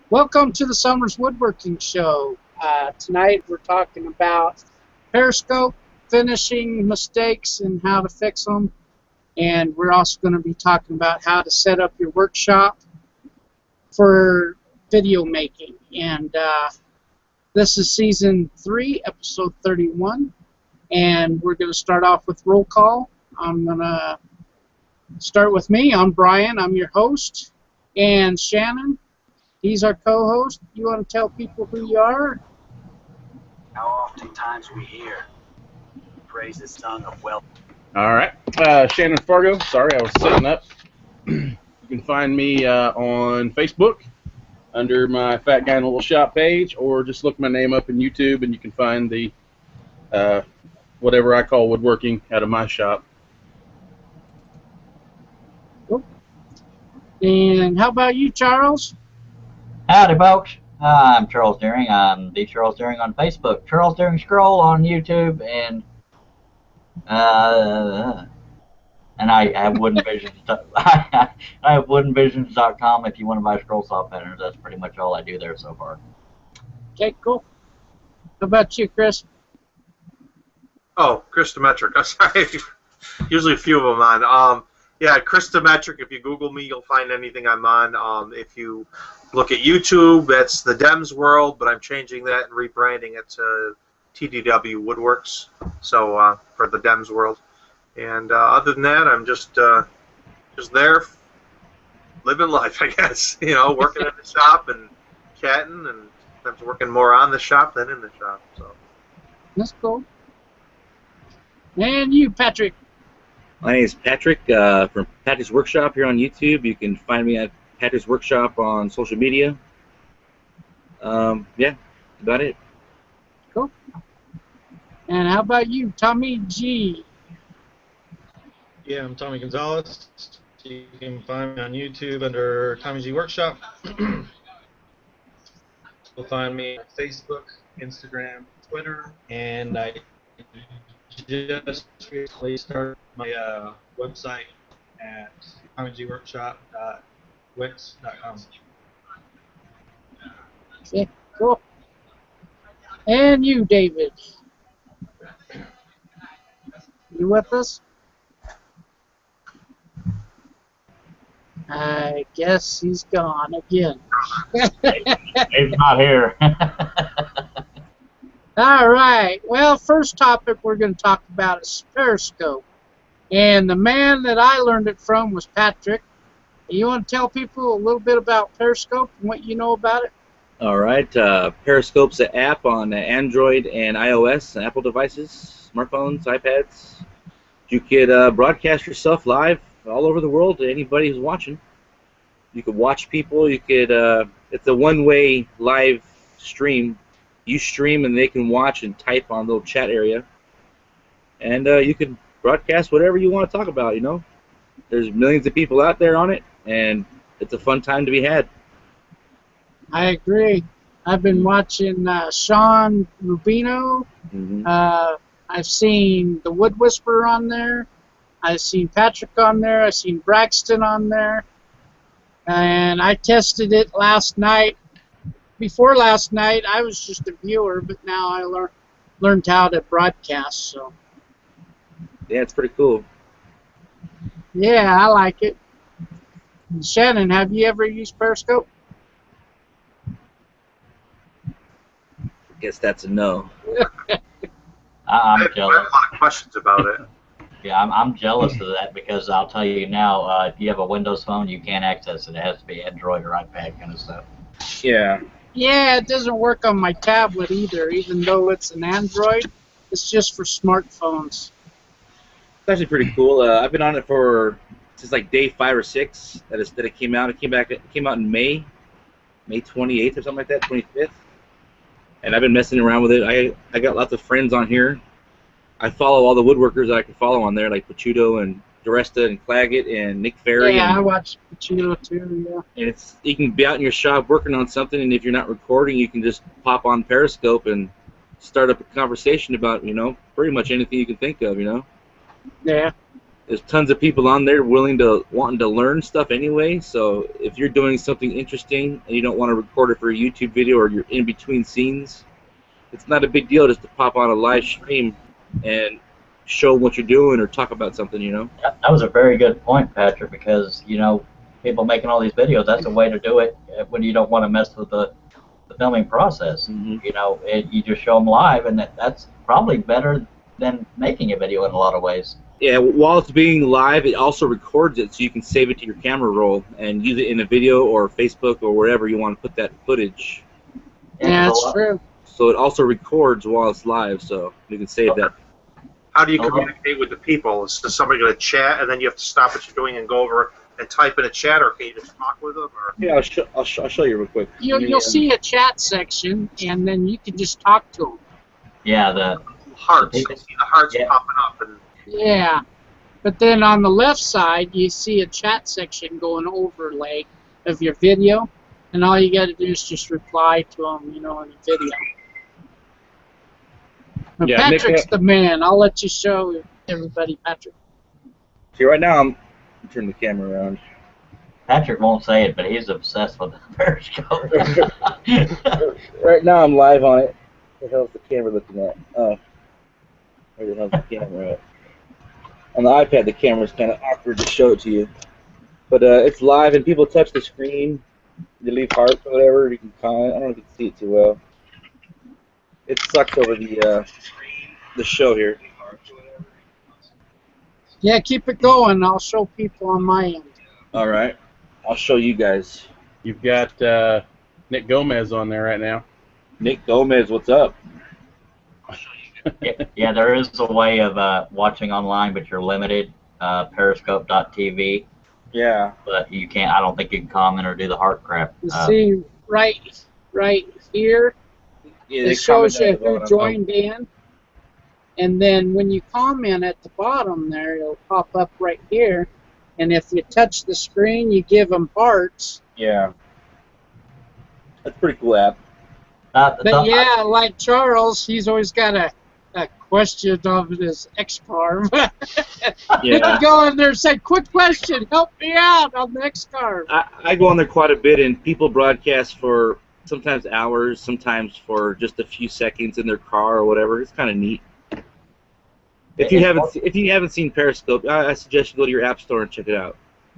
Welcome to the Summers Woodworking Show. Tonight we're talking about Periscope, finishing mistakes and how to fix them. And we're also going to be talking about how to set up your workshop for video making. And this is Season 3, Episode 31. And we're going to start off with roll call. I'm going to start with me. I'm Brian. I'm your host. And Shannon. He's our co-host. You want to tell people who you are? How oftentimes we hear praise the song of wealth. All right. Shannon Fargo. Sorry, I was setting up. You can find me on Facebook under my Fat Guy in a Little Shop page, or just look my name up in YouTube and you can find the whatever I call woodworking out of my shop. Cool. And how about you, Charles? Howdy, folks. I'm Charles Deering. I'm the Charles Deering on Facebook, Charles Deering Scroll on YouTube, and I have Wooden Visions. I have woodenvisions.com if you want to buy scroll saw patterns. That's pretty much all I do there so far. Okay, cool. How about you, Chris? Oh, Chris Demetric. I'm sorry. Usually a few of them on. Yeah, Chris Demetric. If you Google me, you'll find anything I'm on. If you look at YouTube, that's the Dems World, but I'm changing that and rebranding it to TDW Woodworks. So for the Dems World. And other than that, I'm just there, living life, I guess. You know, working in the shop and chatting, and I'm working more on the shop than in the shop. So That's cool. And you, Patrick? My name is Patrick from Patrick's Workshop here on YouTube. You can find me at Patrick's Workshop on social media. Yeah, that's about it. Cool. And how about you, Tommy G? Yeah, I'm Tommy Gonzalez. You can find me on YouTube under Tommy G Workshop. You'll find me on Facebook, Instagram, Twitter, and I just recently started my website at tommygworkshop.wix.com. Okay, cool. And you, David? You with us? I guess he's gone again. He's not here. All right. Well, first topic we're going to talk about is Periscope. And the man that I learned it from was Patrick. You want to tell people a little bit about Periscope and what you know about it? All right. Periscope's an app on Android and iOS and Apple devices, smartphones, iPads. You could broadcast yourself live all over the world to anybody who's watching. You could watch people. You could. It's a one-way live stream. You stream and they can watch and type on the little chat area. And you can broadcast whatever you want to talk about, you know. There's millions of people out there on it, and it's a fun time to be had. I agree. I've been watching Sean Rubino. Mm-hmm. I've seen the Wood Whisperer on there. I've seen Patrick on there. I've seen Braxton on there. And I tested it last night. Before last night, I was just a viewer, but now I learned how to broadcast. So Yeah, it's pretty cool. yeah, I like it. And Shannon, have you ever used Periscope? I guess that's a no. I'm I have a jealous. lot of questions about it. Yeah, I'm jealous of that because I'll tell you now, if you have a Windows phone, you can't access it. It has to be Android or iPad kind of stuff. Yeah. Yeah, it doesn't work on my tablet either, even though it's an Android. It's just for smartphones. It's actually pretty cool. I've been on it since like day 5 or 6 that it came out. It came out in May 28th or something like that, 25th. And I've been messing around with it. I got lots of friends on here. I follow all the woodworkers that I can follow on there, like Pachuto and Duresta and Claggett and Nick Ferry. Yeah, and, I watch Pachuto too, yeah. And you can be out in your shop working on something, and if you're not recording, you can just pop on Periscope and start up a conversation about, you know, pretty much anything you can think of, you know. Yeah. there's tons of people on there wanting to learn stuff anyway. So if you're doing something interesting and you don't want to record it for a YouTube video, or you're in between scenes, it's not a big deal just to pop on a live stream and show what you're doing or talk about something, you know. That was a very good point, Patrick, because, you know, people making all these videos, that's a way to do it when you don't want to mess with the filming process. Mm-hmm. You know, you just show them live, and that's probably better than making a video in a lot of ways. Yeah, while it's being live, it also records it so you can save it to your camera roll and use it in a video or Facebook or wherever you want to put that footage. Yeah, that's true. So it also records while it's live, so you can save that. How do you communicate with the people? Is somebody going to chat, and then you have to stop what you're doing and go over and type in a chat, or can you just talk with them? Or? Yeah, I'll show you real quick. You'll see a chat section, and then you can just talk to them. Yeah, the hearts. I see the hearts popping up. And yeah, but then on the left side, you see a chat section going overlay of your video, and all you got to do is just reply to them, you know, in the video. But Yeah, Patrick's the man. I'll let you show everybody, Patrick. See, right now I'm turning the camera around. Patrick won't say it, but he's obsessed with the Periscope. Right now I'm live on it. What the hell's the camera looking at? Oh, where the hell's the camera at? On the iPad, the camera's kind of awkward to show it to you. But it's live, and people touch the screen. You leave hearts or whatever. You can comment. I don't know if you can see it too well. It sucks over the show here. Yeah, keep it going. I'll show people on my end. All right. I'll show you guys. You've got Nick Gomez on there right now. Nick Gomez, what's up? Yeah, there is a way of watching online, but you're limited. Periscope.tv. Yeah. But you can't. I don't think you can comment or do the heart crap. You see, right here, Yeah, it shows you who joined in. And then when you comment at the bottom there, it'll pop up right here. And if you touch the screen, you give them hearts. Yeah. That's a pretty cool app. But yeah, like Charles, he's always got a question of his X-Carve. You can go in there and say, quick question, help me out on the X-Carve. I go on there quite a bit, and people broadcast for sometimes hours, sometimes for just a few seconds in their car or whatever. It's kind of neat. If you haven't seen Periscope, I suggest you go to your app store and check it out.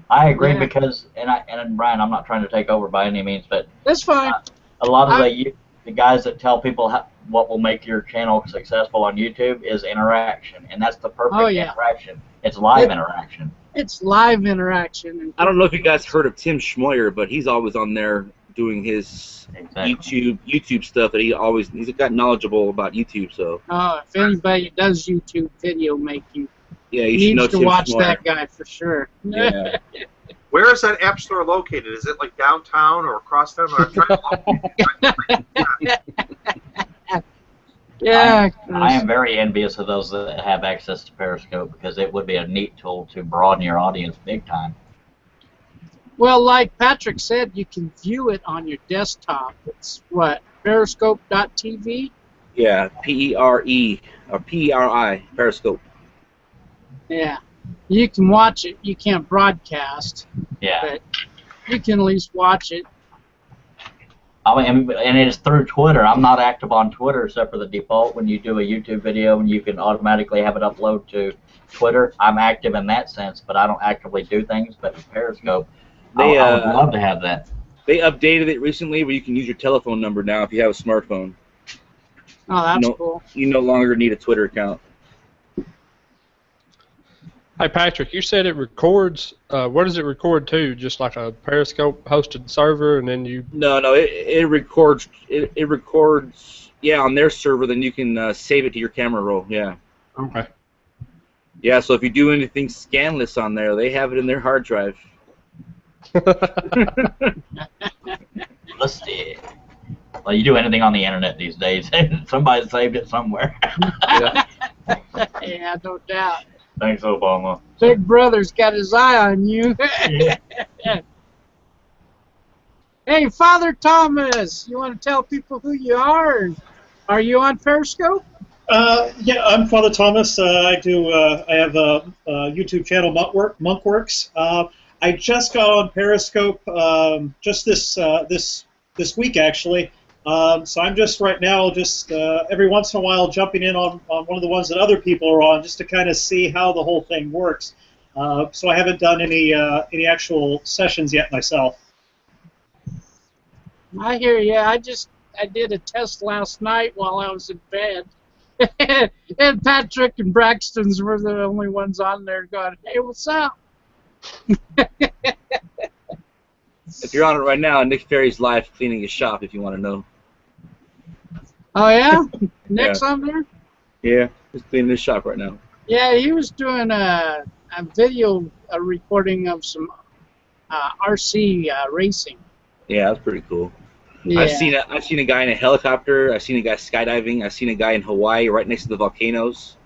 I agree because, and Brian, I'm not trying to take over by any means, but that's fine. A lot of the guys that tell people what will make your channel successful on YouTube is interaction, and that's the perfect interaction. It's live interaction. It's live interaction. I don't know if you guys heard of Tim Schmoyer, but he's always on there doing his YouTube stuff that he's got knowledgeable about YouTube. So if anybody does YouTube video making, you needs should know to watch Schmoyer. that guy for sure. Yeah. where is that app store located? Is it like downtown or across town? I'm trying to Yeah. I am very envious of those that have access to Periscope because it would be a neat tool to broaden your audience big time. Well, like Patrick said, you can view it on your desktop. It's what? Periscope.tv? Yeah, P-E-R-E, or P-E-R-I, Periscope. Yeah. You can watch it. You can't broadcast. Yeah. But you can at least watch it. I mean, and it's through Twitter. I'm not active on Twitter except for the default when you do a YouTube video and you can automatically have it upload to Twitter. I'm active in that sense, but I don't actively do things. But with Periscope, I would love to have that. They updated it recently where you can use your telephone number now if you have a smartphone. Oh, that's cool. You no longer need a Twitter account. Hey, Patrick, you said it records. Where does it record to? Just like a Periscope hosted server, and then you? No, it records. It records. Yeah, on their server, then you can save it to your camera roll. Yeah. Okay. Yeah, so if you do anything scandalous on there, they have it in their hard drive. Let's see. Well, you do anything on the internet these days, somebody saved it somewhere. Yeah, no doubt. Thanks, Obama. Big Brother's got his eye on you. Hey, Father Thomas, you want to tell people who you are? Are you on Periscope? Yeah, I'm Father Thomas. I have a YouTube channel, Monkworks. I just got on Periscope just this week actually. So I'm just right now every once in a while jumping in on one of the ones that other people are on just to kind of see how the whole thing works. So I haven't done any actual sessions yet myself. I hear you. I did a test last night while I was in bed. And Patrick and Braxton's were the only ones on there going, "Hey, what's up?" If you're on it right now, Nick Ferry's live cleaning his shop. If you want to know. Oh yeah, Nick's on there. Yeah, he's cleaning his shop right now. Yeah, he was doing a video recording of some RC racing. Yeah, that's pretty cool. Yeah. I've seen a guy in a helicopter. I've seen a guy skydiving. I've seen a guy in Hawaii right next to the volcanoes.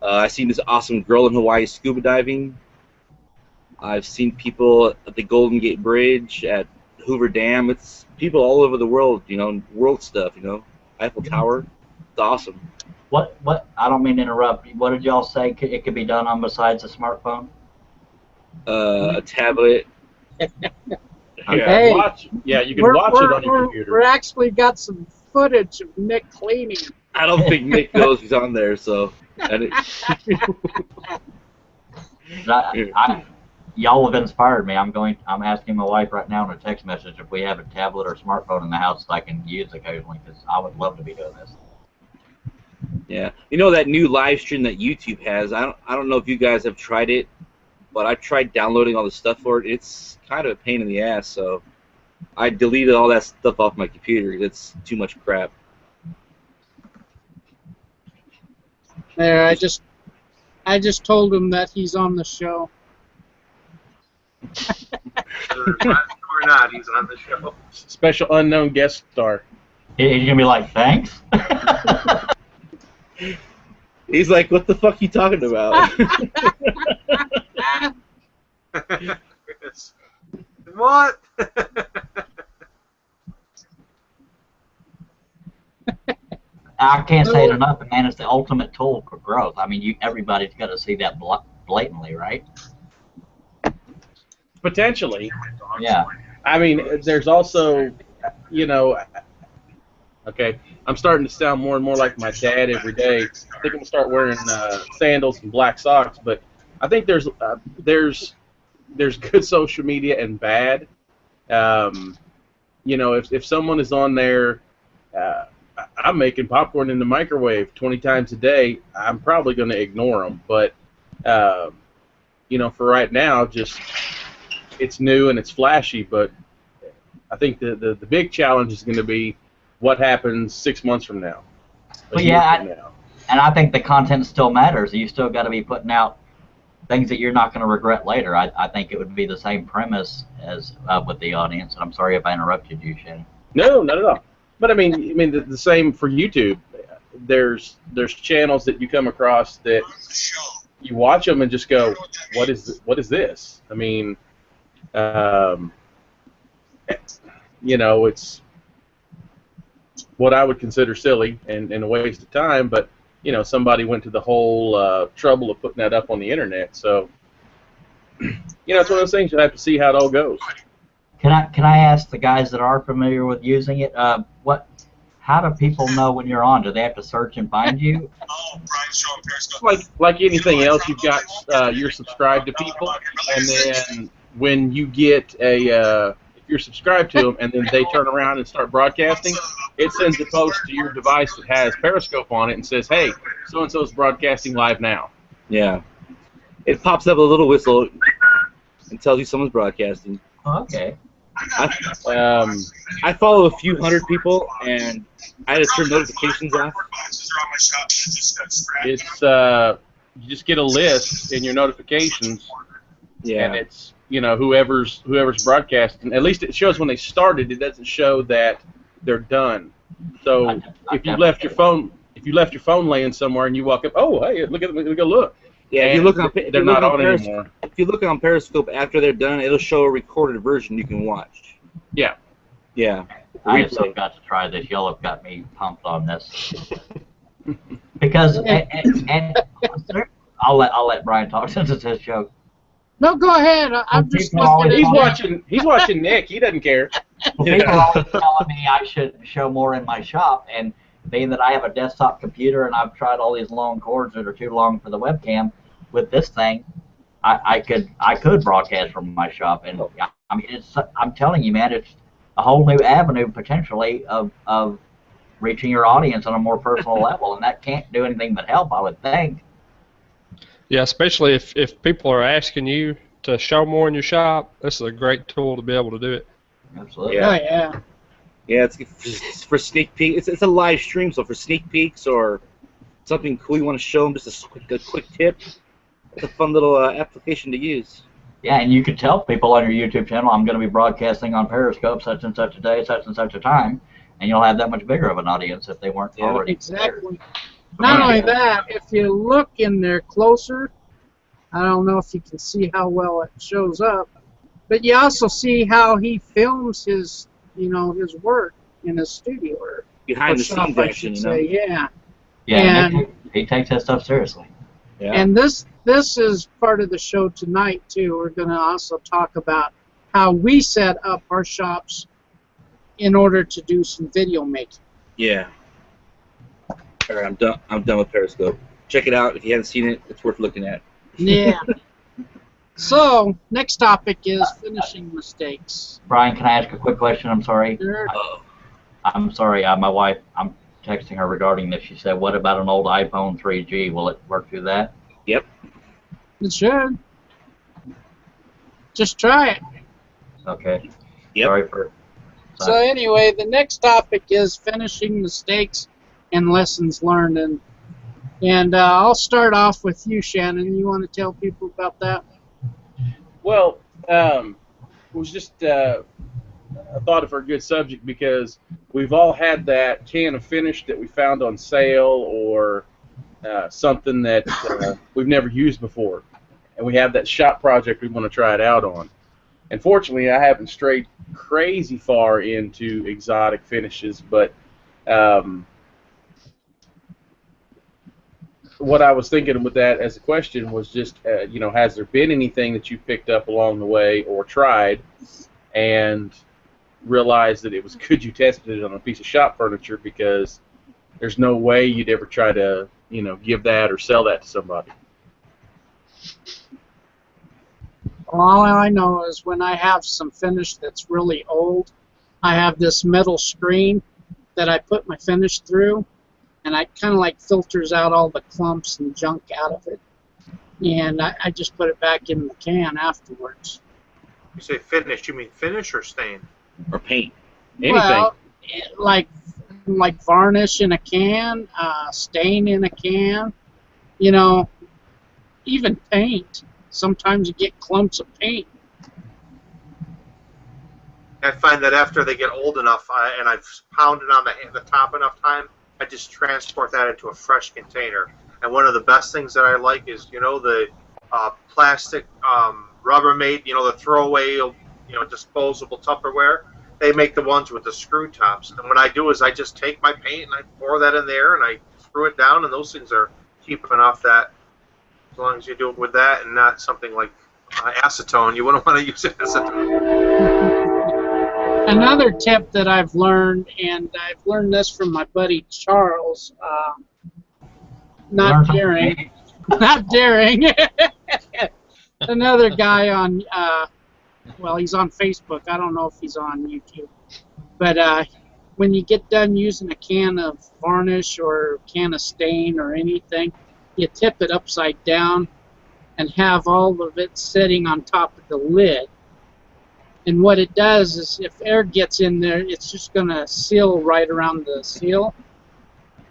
I've seen this awesome girl in Hawaii scuba diving. I've seen people at the Golden Gate Bridge, at Hoover Dam. It's people all over the world, world stuff, Eiffel Tower. It's awesome. What? I don't mean to interrupt. What did y'all say it could be done on besides a smartphone? A tablet. Hey, you can watch it on your computer. We're actually got some footage of Nick cleaning. I don't think Nick knows he's on there, so. Y'all have inspired me. I'm asking my wife right now in a text message if we have a tablet or smartphone in the house that I can use occasionally, because I would love to be doing this. Yeah, that new live stream that YouTube has. I don't know if you guys have tried it, but I tried downloading all the stuff for it. It's kind of a pain in the ass, so I deleted all that stuff off my computer. It's too much crap. There, I just told him that he's on the show. Or not, he's on the show. Special unknown guest star. He's gonna be like, thanks. He's like, what the fuck you talking about? What? I can't say it enough, man. It's the ultimate tool for growth. I mean, everybody's got to see that blatantly, right? Potentially. Yeah. I mean, there's also, okay, I'm starting to sound more and more like my dad every day. I think I'm gonna start wearing sandals and black socks. But I think there's good social media and bad. If someone is on there, I'm making popcorn in the microwave 20 times a day, I'm probably going to ignore them. But for right now, just it's new and it's flashy. But I think the big challenge is going to be what happens 6 months from now. Well, yeah, and I think the content still matters. You still got to be putting out things that you're not going to regret later. I think it would be the same premise as with the audience. And I'm sorry if I interrupted you, Shannon. No, not at all. But I mean the same for YouTube. There's channels that you come across that you watch them and just go, what is this? I mean, it's what I would consider silly and a waste of time, but somebody went to the whole trouble of putting that up on the internet. So it's one of those things. You'll have to see how it all goes. Can I ask the guys that are familiar with using it, how do people know when you're on? Do they have to search and find you? Like anything else, you've got you're subscribed to people, and then when you get if you're subscribed to them, and then they turn around and start broadcasting, it sends a post to your device that has Periscope on it and says, "Hey, so and so is broadcasting live now." Yeah, it pops up a little whistle and tells you someone's broadcasting. Oh, okay. I follow a few hundred people, and I had to turn notifications off. It's you just get a list in your notifications, and it's whoever's broadcasting. At least it shows when they started. It doesn't show that they're done. So if you left your phone laying somewhere and you walk up, oh hey, look at them, look. Yeah, if you look on, they're not on anymore. If you look on Periscope after they're done, it'll show a recorded version you can watch. Yeah. Yeah. I just have got to try this. Y'all have got me pumped on this. Because and I'll let Brian talk since it's his show. No, go ahead. I'm just People always looking at He's watching Nick. He doesn't care. People are always telling me I should show more in my shop, and being that I have a desktop computer and I've tried all these long cords that are too long for the webcam, with this thing, I could broadcast from my shop, and I mean I'm telling you, man, it's a whole new avenue potentially of reaching your audience on a more personal level, and that can't do anything but help, I would think. Yeah, especially if people are asking you to show more in your shop, this is a great tool to be able to do it. Absolutely. Yeah. Oh, yeah. Yeah, it's for sneak peek. It's a live stream, so for sneak peeks or something cool you want to show them, just a quick tip. It's a fun little application to use. Yeah, and you could tell people on your YouTube channel, I'm going to be broadcasting on Periscope such and such a day, such and such a time, and you'll have that much bigger of an audience if they weren't already exactly. Not only that, if you look in there closer, I don't know if you can see how well it shows up, but you also see how he films his, his work in his studio or behind the scenes action, Yeah. Yeah, and he takes that stuff seriously. Yeah. And this is part of the show tonight too. We're going to also talk about how we set up our shops in order to do some video making. Yeah. All right, I'm done with Periscope. Check it out if you haven't seen it. It's worth looking at. Yeah. So next topic is finishing mistakes. Brian, can I ask a quick question? I'm sorry. Sure. I'm sorry. My wife. I'm texting her regarding this. She said, "What about an old iPhone 3G? Will it work through that?" Yep. It should. Just try it. Okay. Yep. Sorry for. So anyway, the next topic is finishing mistakes and lessons learned, and I'll start off with you, Shannon. You want to tell people about that? Well, it was just I thought of a good subject because we've all had that can of finish that we found on sale or something that we've never used before, and we have that shop project we want to try it out on. And fortunately, I haven't strayed crazy far into exotic finishes, but what I was thinking with that as a question was just, has there been anything that you picked up along the way or tried and realized that it was good you tested it on a piece of shop furniture because there's no way you'd ever try to, give that or sell that to somebody? All I know is when I have some finish that's really old, I have this metal screen that I put my finish through, and I kind of like filters out all the clumps and junk out of it, and I just put it back in the can afterwards. You say finish, you mean finish or stain? Or paint. Anything. Well, like varnish in a can, stain in a can, even paint. Sometimes you get clumps of paint. I find that after they get old enough and I've pounded on the top enough time, I just transport that into a fresh container. And one of the best things that I like is, the plastic Rubbermaid, the throwaway, disposable Tupperware. They make the ones with the screw tops. And what I do is I just take my paint and I pour that in there and I screw it down, and those things are cheap enough that as long as you do it with that and not something like acetone, you wouldn't want to use acetone. Another tip that I've learned, and I've learned this from my buddy Charles, not daring, another guy on, he's on Facebook. I don't know if he's on YouTube. But when you get done using a can of varnish or a can of stain or anything, you tip it upside down and have all of it sitting on top of the lid. And what it does is if air gets in there, it's just going to seal right around the seal,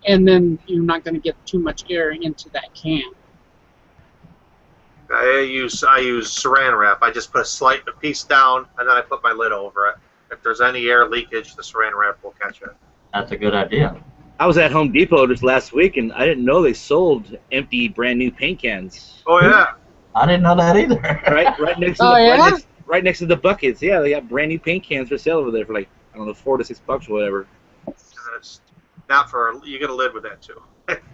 and then you're not going to get too much air into that can. I use saran wrap. I just put a piece down, and then I put my lid over it. If there's any air leakage, the saran wrap will catch it. That's a good idea. I was at Home Depot just last week, and I didn't know they sold empty, brand new paint cans. Oh yeah. I didn't know that either. Right next to right next to the buckets. Yeah, they got brand new paint cans for sale over there for like, I don't know, $4 to $6 or whatever. That's not for, you get a lid with that too.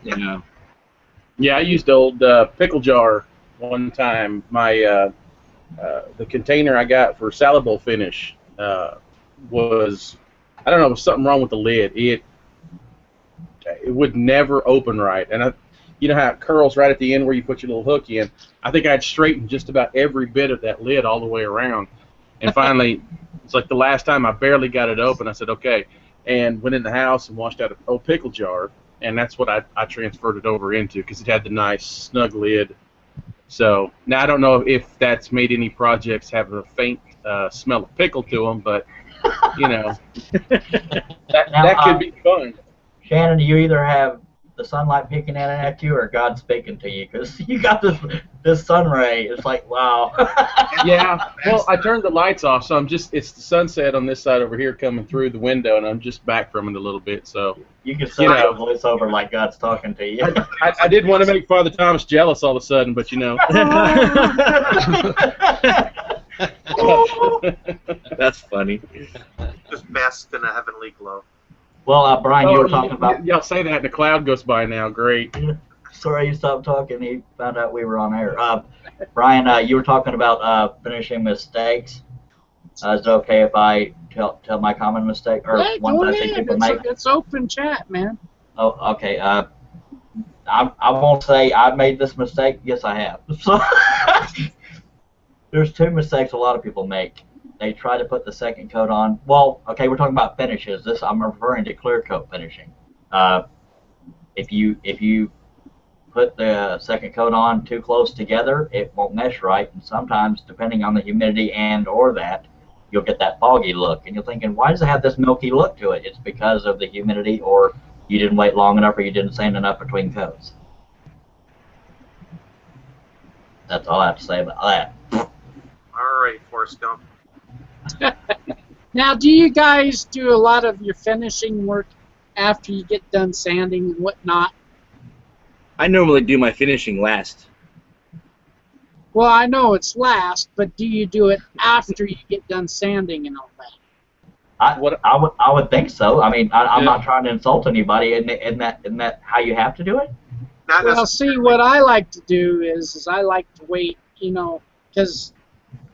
Yeah. Yeah, I used old pickle jar one time. My the container I got for salad bowl finish was, I don't know, there was something wrong with the lid. It would never open right, and you know how it curls right at the end where you put your little hook in. I think I'd straightened just about every bit of that lid all the way around, and finally, it's like the last time I barely got it open. I said okay, and went in the house and washed out an old pickle jar, and that's what I transferred it over into because it had the nice snug lid. So now I don't know if that's made any projects have a faint smell of pickle to them, but you know Now, that could be fun. Shannon, do you either have the sunlight peeking at you or God speaking to you? Because you got this sun ray. It's like, wow. Yeah, well, I turned the lights off, so it's the sunset on this side over here coming through the window, and I'm just back from it a little bit. So You can set your voice over like God's talking to you. I did want to make Father Thomas jealous all of a sudden, but you know. That's funny. Just basked in a heavenly glow. Well, Brian, you were talking about. Y'all say that, and the cloud goes by now. Great. Sorry, you stopped talking. He found out we were on air. Brian, you were talking about finishing mistakes. Is it okay if I tell my common mistake or Yeah, ones go I see ahead. people make? It's open chat, man. Oh, okay. I won't say I made this mistake. Yes, I have. So there's two mistakes a lot of people make. They try to put the second coat on. Well, okay, we're talking about finishes. This I'm referring to clear coat finishing. If you put the second coat on too close together, it won't mesh right, and sometimes, depending on the humidity and/or that, you'll get that foggy look, and you're thinking, why does it have this milky look to it? It's because of the humidity, or you didn't wait long enough, or you didn't sand enough between coats. That's all I have to say about that. All right, Forrest Gump. Now, do you guys do a lot of your finishing work after you get done sanding and whatnot? I normally do my finishing last. Well, I know it's last, but do you do it after you get done sanding and all that? I would think so. I mean, I'm not trying to insult anybody. Isn't that how you have to do it? Well, see, what I like to do is I like to wait, because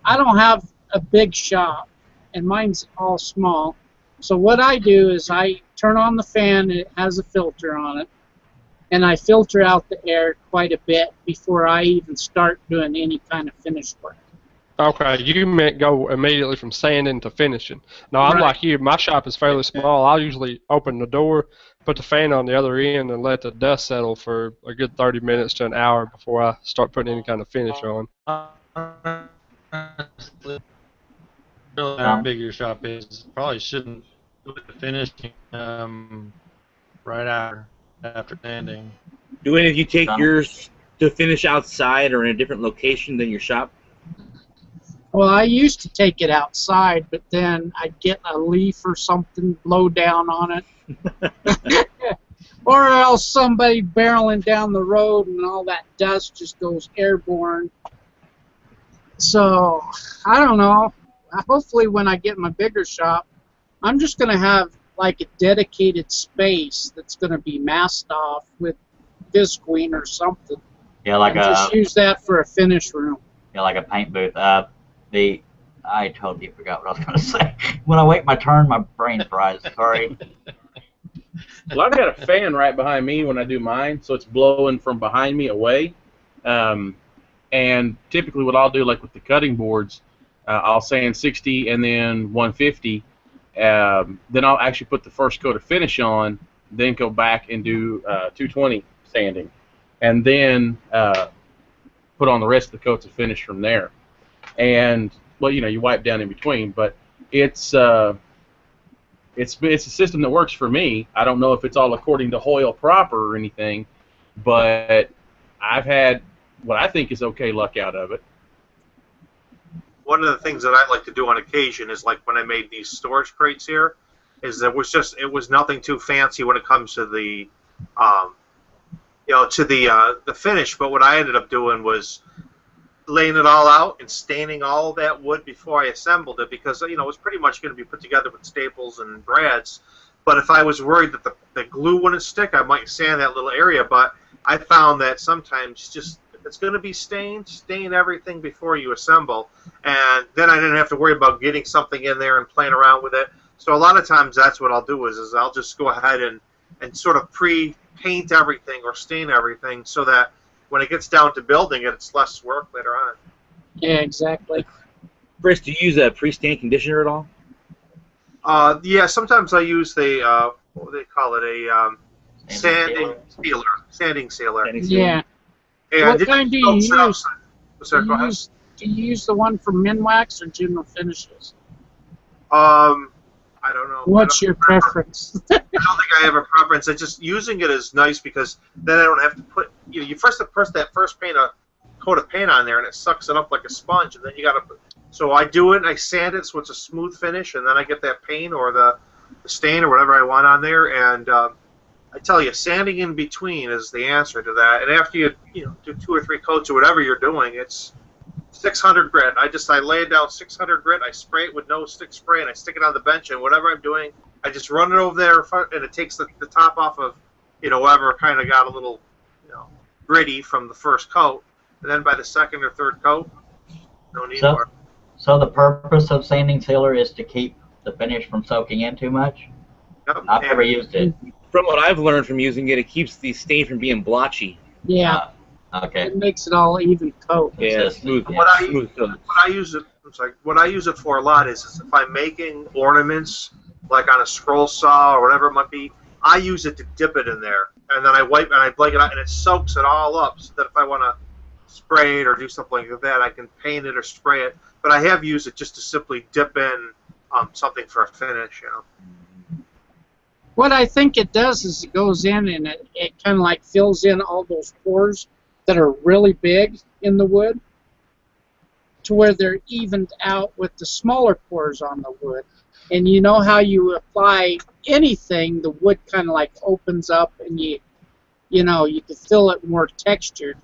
I don't have a big shop, and mine's all small. So what I do is I turn on the fan, and it has a filter on it, and I filter out the air quite a bit before I even start doing any kind of finish work. Okay, you meant go immediately from sanding to finishing. No, I'm like you. My shop is fairly small. I'll usually open the door, put the fan on the other end, and let the dust settle for a good 30 minutes to an hour before I start putting any kind of finish on. Really how big your shop is. Probably shouldn't do the finishing right after sanding. Do any of you take yours to finish outside or in a different location than your shop? Well, I used to take it outside, but then I'd get a leaf or something blow down on it. Or else somebody barreling down the road and all that dust just goes airborne. So, I don't know. Hopefully when I get my bigger shop, I'm just going to have like a dedicated space that's going to be masked off with visqueen or something. Yeah, like and just use that for a finish room. Yeah, like a paint booth. I totally forgot what I was going to say. When I wait my turn, my brain fries. Sorry. Well, I've got a fan right behind me when I do mine, so it's blowing from behind me away. And typically what I'll do, like with the cutting boards, I'll sand 60 and then 150. Then I'll actually put the first coat of finish on, then go back and do 220 sanding. And then put on the rest of the coats of finish from there. And, well, you wipe down in between, but it's a system that works for me. I don't know if it's all according to Hoyle proper or anything, but I've had what I think is okay luck out of it. One of the things that I like to do on occasion is, like when I made these storage crates here, is that it was nothing too fancy when it comes to the the finish. But what I ended up doing was laying it all out and staining all that wood before I assembled it, because it was pretty much going to be put together with staples and brads. But if I was worried that the glue wouldn't stick, I might sand that little area. But I found that sometimes just if it's going to be stained, stain everything before you assemble. And then I didn't have to worry about getting something in there and playing around with it. So a lot of times that's what I'll do is I'll just go ahead and sort of pre-paint everything or stain everything so that when it gets down to building it, it's less work later on. Yeah, exactly. Chris, do you use a pre-stain conditioner at all? Yeah, sometimes I use the what do they call it? A sanding sealer. Sanding sealer. Yeah. And What kind do you use? Sorry, go ahead. Do you use the one from Minwax or General Finishes? I don't know. What's your preference? I don't think I have a preference. It's just using it is nice because then I don't have to put you first that first coat of paint on there and it sucks it up like a sponge, and then you got to put. So I do it and I sand it so it's a smooth finish, and then I get that paint or the stain or whatever I want on there, and I tell you, sanding in between is the answer to that. And after you do 2 or 3 coats or whatever you're doing, it's 600 grit. I lay it down 600 grit. I spray it with no stick spray, and I stick it on the bench. And whatever I'm doing, I just run it over there, and it takes the top off of whatever kind of got a little gritty from the first coat. And then by the second or third coat, no need more. So the purpose of sanding sealer is to keep the finish from soaking in too much? Yep. I've never used it. From what I've learned from using it, it keeps the stain from being blotchy. Yeah. Okay. It makes it all even coat. Yeah, smooth. What I use it for a lot is if I'm making ornaments, like on a scroll saw or whatever it might be, I use it to dip it in there, and then I wipe and I blake it out, and it soaks it all up, so that if I want to spray it or do something like that, I can paint it or spray it. But I have used it just to simply dip in something for a finish, What I think it does is it goes in and it kind of like fills in all those pores that are really big in the wood to where they're evened out with the smaller pores on the wood. And you know how you apply anything, the wood kind of like opens up and you can feel it more textured.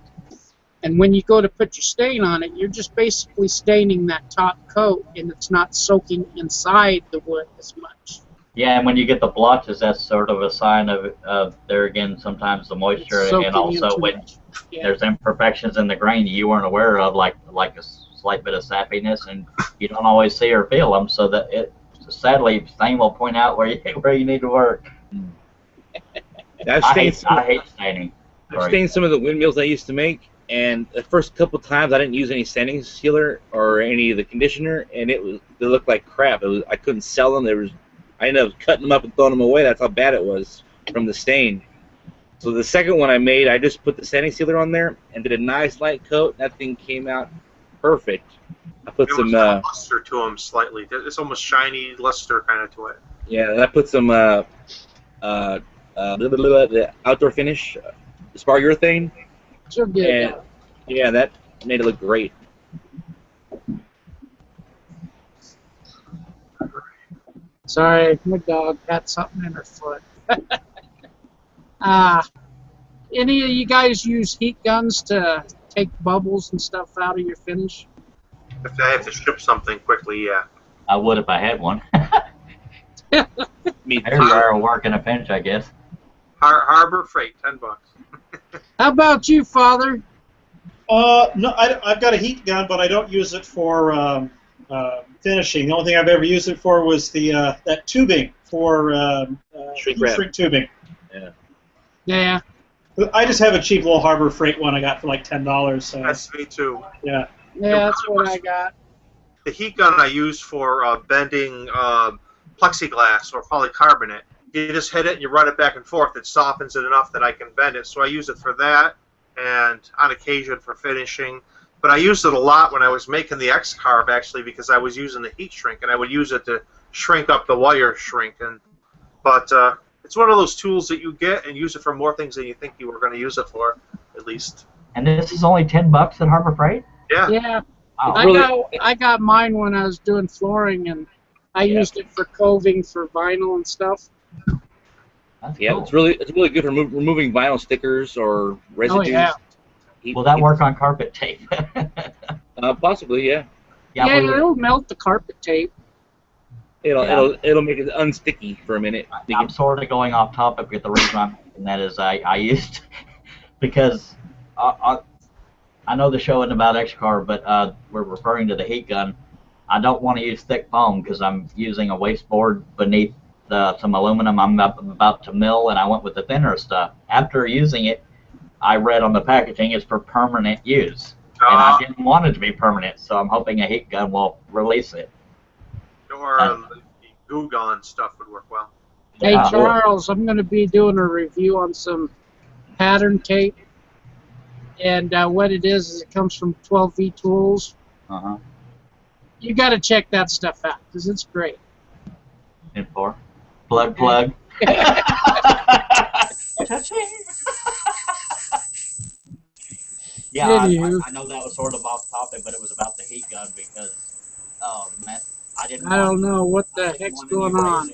And when you go to put your stain on it, you're just basically staining that top coat, and it's not soaking inside the wood as much. Yeah, and when you get the blotches, that's sort of a sign of there again, sometimes the moisture, and also when there's imperfections in the grain you weren't aware of, like a slight bit of sappiness, and you don't always see or feel them, so that sadly, stain will point out where you need to work. I hate staining. I've stained some of the windmills I used to make, and the first couple times I didn't use any sanding sealer or any of the conditioner, and they looked like crap. I couldn't sell them. I ended up cutting them up and throwing them away. That's how bad it was from the stain. So the second one I made, I just put the sanding sealer on there and did a nice light coat. That thing came out perfect. I put some luster to them slightly. It's almost shiny luster kind of to it. Yeah, I put some the outdoor finish, spar urethane. Sure good. And yeah, that made it look great. Sorry, my dog got something in her foot. Any of you guys use heat guns to take bubbles and stuff out of your finish? If I have to ship something quickly, yeah. I would if I had one. Me too. Everywhere work in a pinch, I guess. Harbor Freight, $10. How about you, Father? No, I've got a heat gun, but I don't use it for finishing. The only thing I've ever used it for was that tubing for shrink tubing. Yeah. Yeah. I just have a cheap little Harbor Freight one I got for like $10. So. That's me too. Yeah. Yeah, that's what I got. The heat gun I use for bending plexiglass or polycarbonate. You just hit it and you run it back and forth. It softens it enough that I can bend it. So I use it for that and on occasion for finishing. But I used it a lot when I was making the X-Carve, actually, because I was using the heat shrink, and I would use it to shrink up the wire shrink. But it's one of those tools that you get and use it for more things than you think you were going to use it for, at least. And this is only $10 at Harbor Freight? Yeah. Yeah. Wow. I got mine when I was doing flooring, and I used it for coving for vinyl and stuff. That's Yeah, cool. it's really good for removing vinyl stickers or residues. Oh, yeah. Will that work on carpet tape? Possibly, yeah. Yeah, it'll melt the carpet tape. It'll make it unsticky for a minute. I'm sort of going off topic, but the reason I'm and that is I used because I know the show isn't about X-Carve, but we're referring to the heat gun. I don't want to use thick foam because I'm using a wasteboard beneath some aluminum I'm about to mill, and I went with the thinner stuff. After using it, I read on the packaging it's for permanent use, and I didn't want it to be permanent, so I'm hoping a heat gun will release it. Or the Goo Gone stuff would work well. Hey, Charles, I'm going to be doing a review on some pattern tape. And what it is it comes from 12V Tools. Uh-huh. You got to check that stuff out because it's great. And for plug. Yeah, I know that was sort of off topic, but it was about the heat gun because, oh man, I don't know what the heck's going on.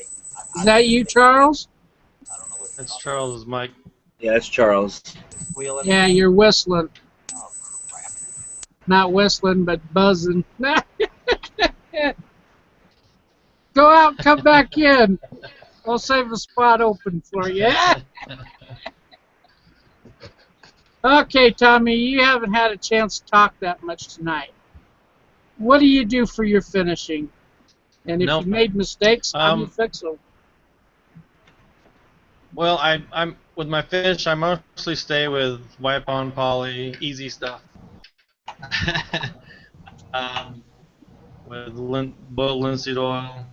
Is that you, Charles? I don't know what That's Charles's mic. Yeah, that's Charles. Yeah, you're whistling. Oh, crap. Not whistling, but buzzing. Go out and come back in. I'll save a spot open for you. Okay, Tommy, you haven't had a chance to talk that much tonight. What do you do for your finishing? And if you made mistakes, how do you fix them? Well, I'm with my finish. I mostly stay with wipe-on poly, easy stuff. With boiled linseed oil.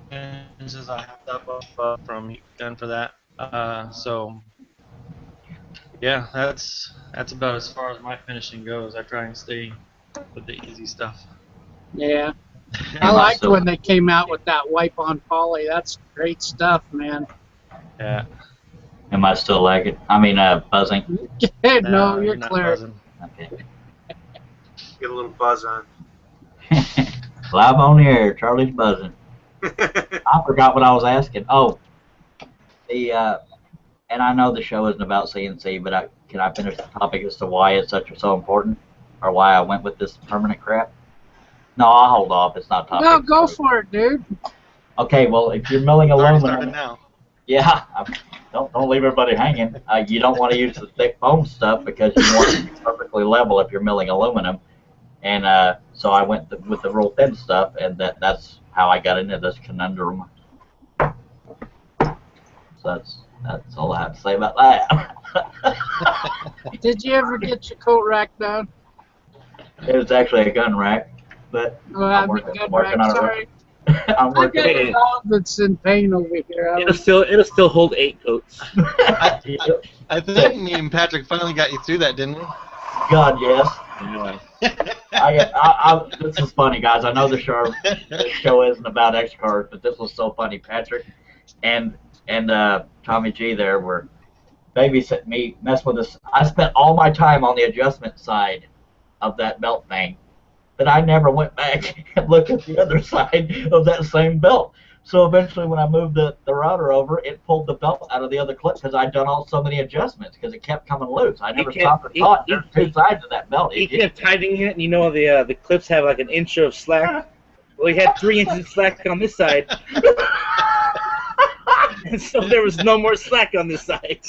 Finishes I have up from heat gun for that. So yeah, that's about as far as my finishing goes. I try and stay with the easy stuff. Yeah. I liked when they came out with that wipe-on poly. That's great stuff, man. Yeah. Am I still lagging? I mean, buzzing? No, you're clear. Okay. Get a little buzz on. Live on the air, Charlie's buzzing. I forgot what I was asking. Oh, and I know the show isn't about CNC, but can I finish the topic as to why it's so important, or why I went with this permanent crap? No, I'll hold off. It's not topic. No, go for it, dude. Okay, well, if you're milling aluminum, now. yeah, don't leave everybody hanging. You don't want to use the thick foam stuff because you want it to be perfectly level if you're milling aluminum. And so I went with the real thin stuff, and that's how I got into this conundrum. So that's all I have to say about that. Did you ever get your coat rack done? It was actually a gun rack, but I'm working on it. Sorry. I'm working. I got a dog that's in pain over here. It'll still hold 8 coats. I think me and Patrick finally got you through that, didn't we? God, yes. This is funny, guys. I know the show isn't about X-Carve, but this was so funny. Patrick and Tommy G there were babysitting me, messing with this. I spent all my time on the adjustment side of that belt thing, but I never went back and looked at the other side of that same belt. So eventually when I moved the router over, it pulled the belt out of the other clip because I'd done so many adjustments because it kept coming loose. I never stopped and thought there's 2 sides of that belt. He kept tightening it, and you know the clips have like an inch of slack. Well, he had 3 inches of slack on this side. And so there was no more slack on this side.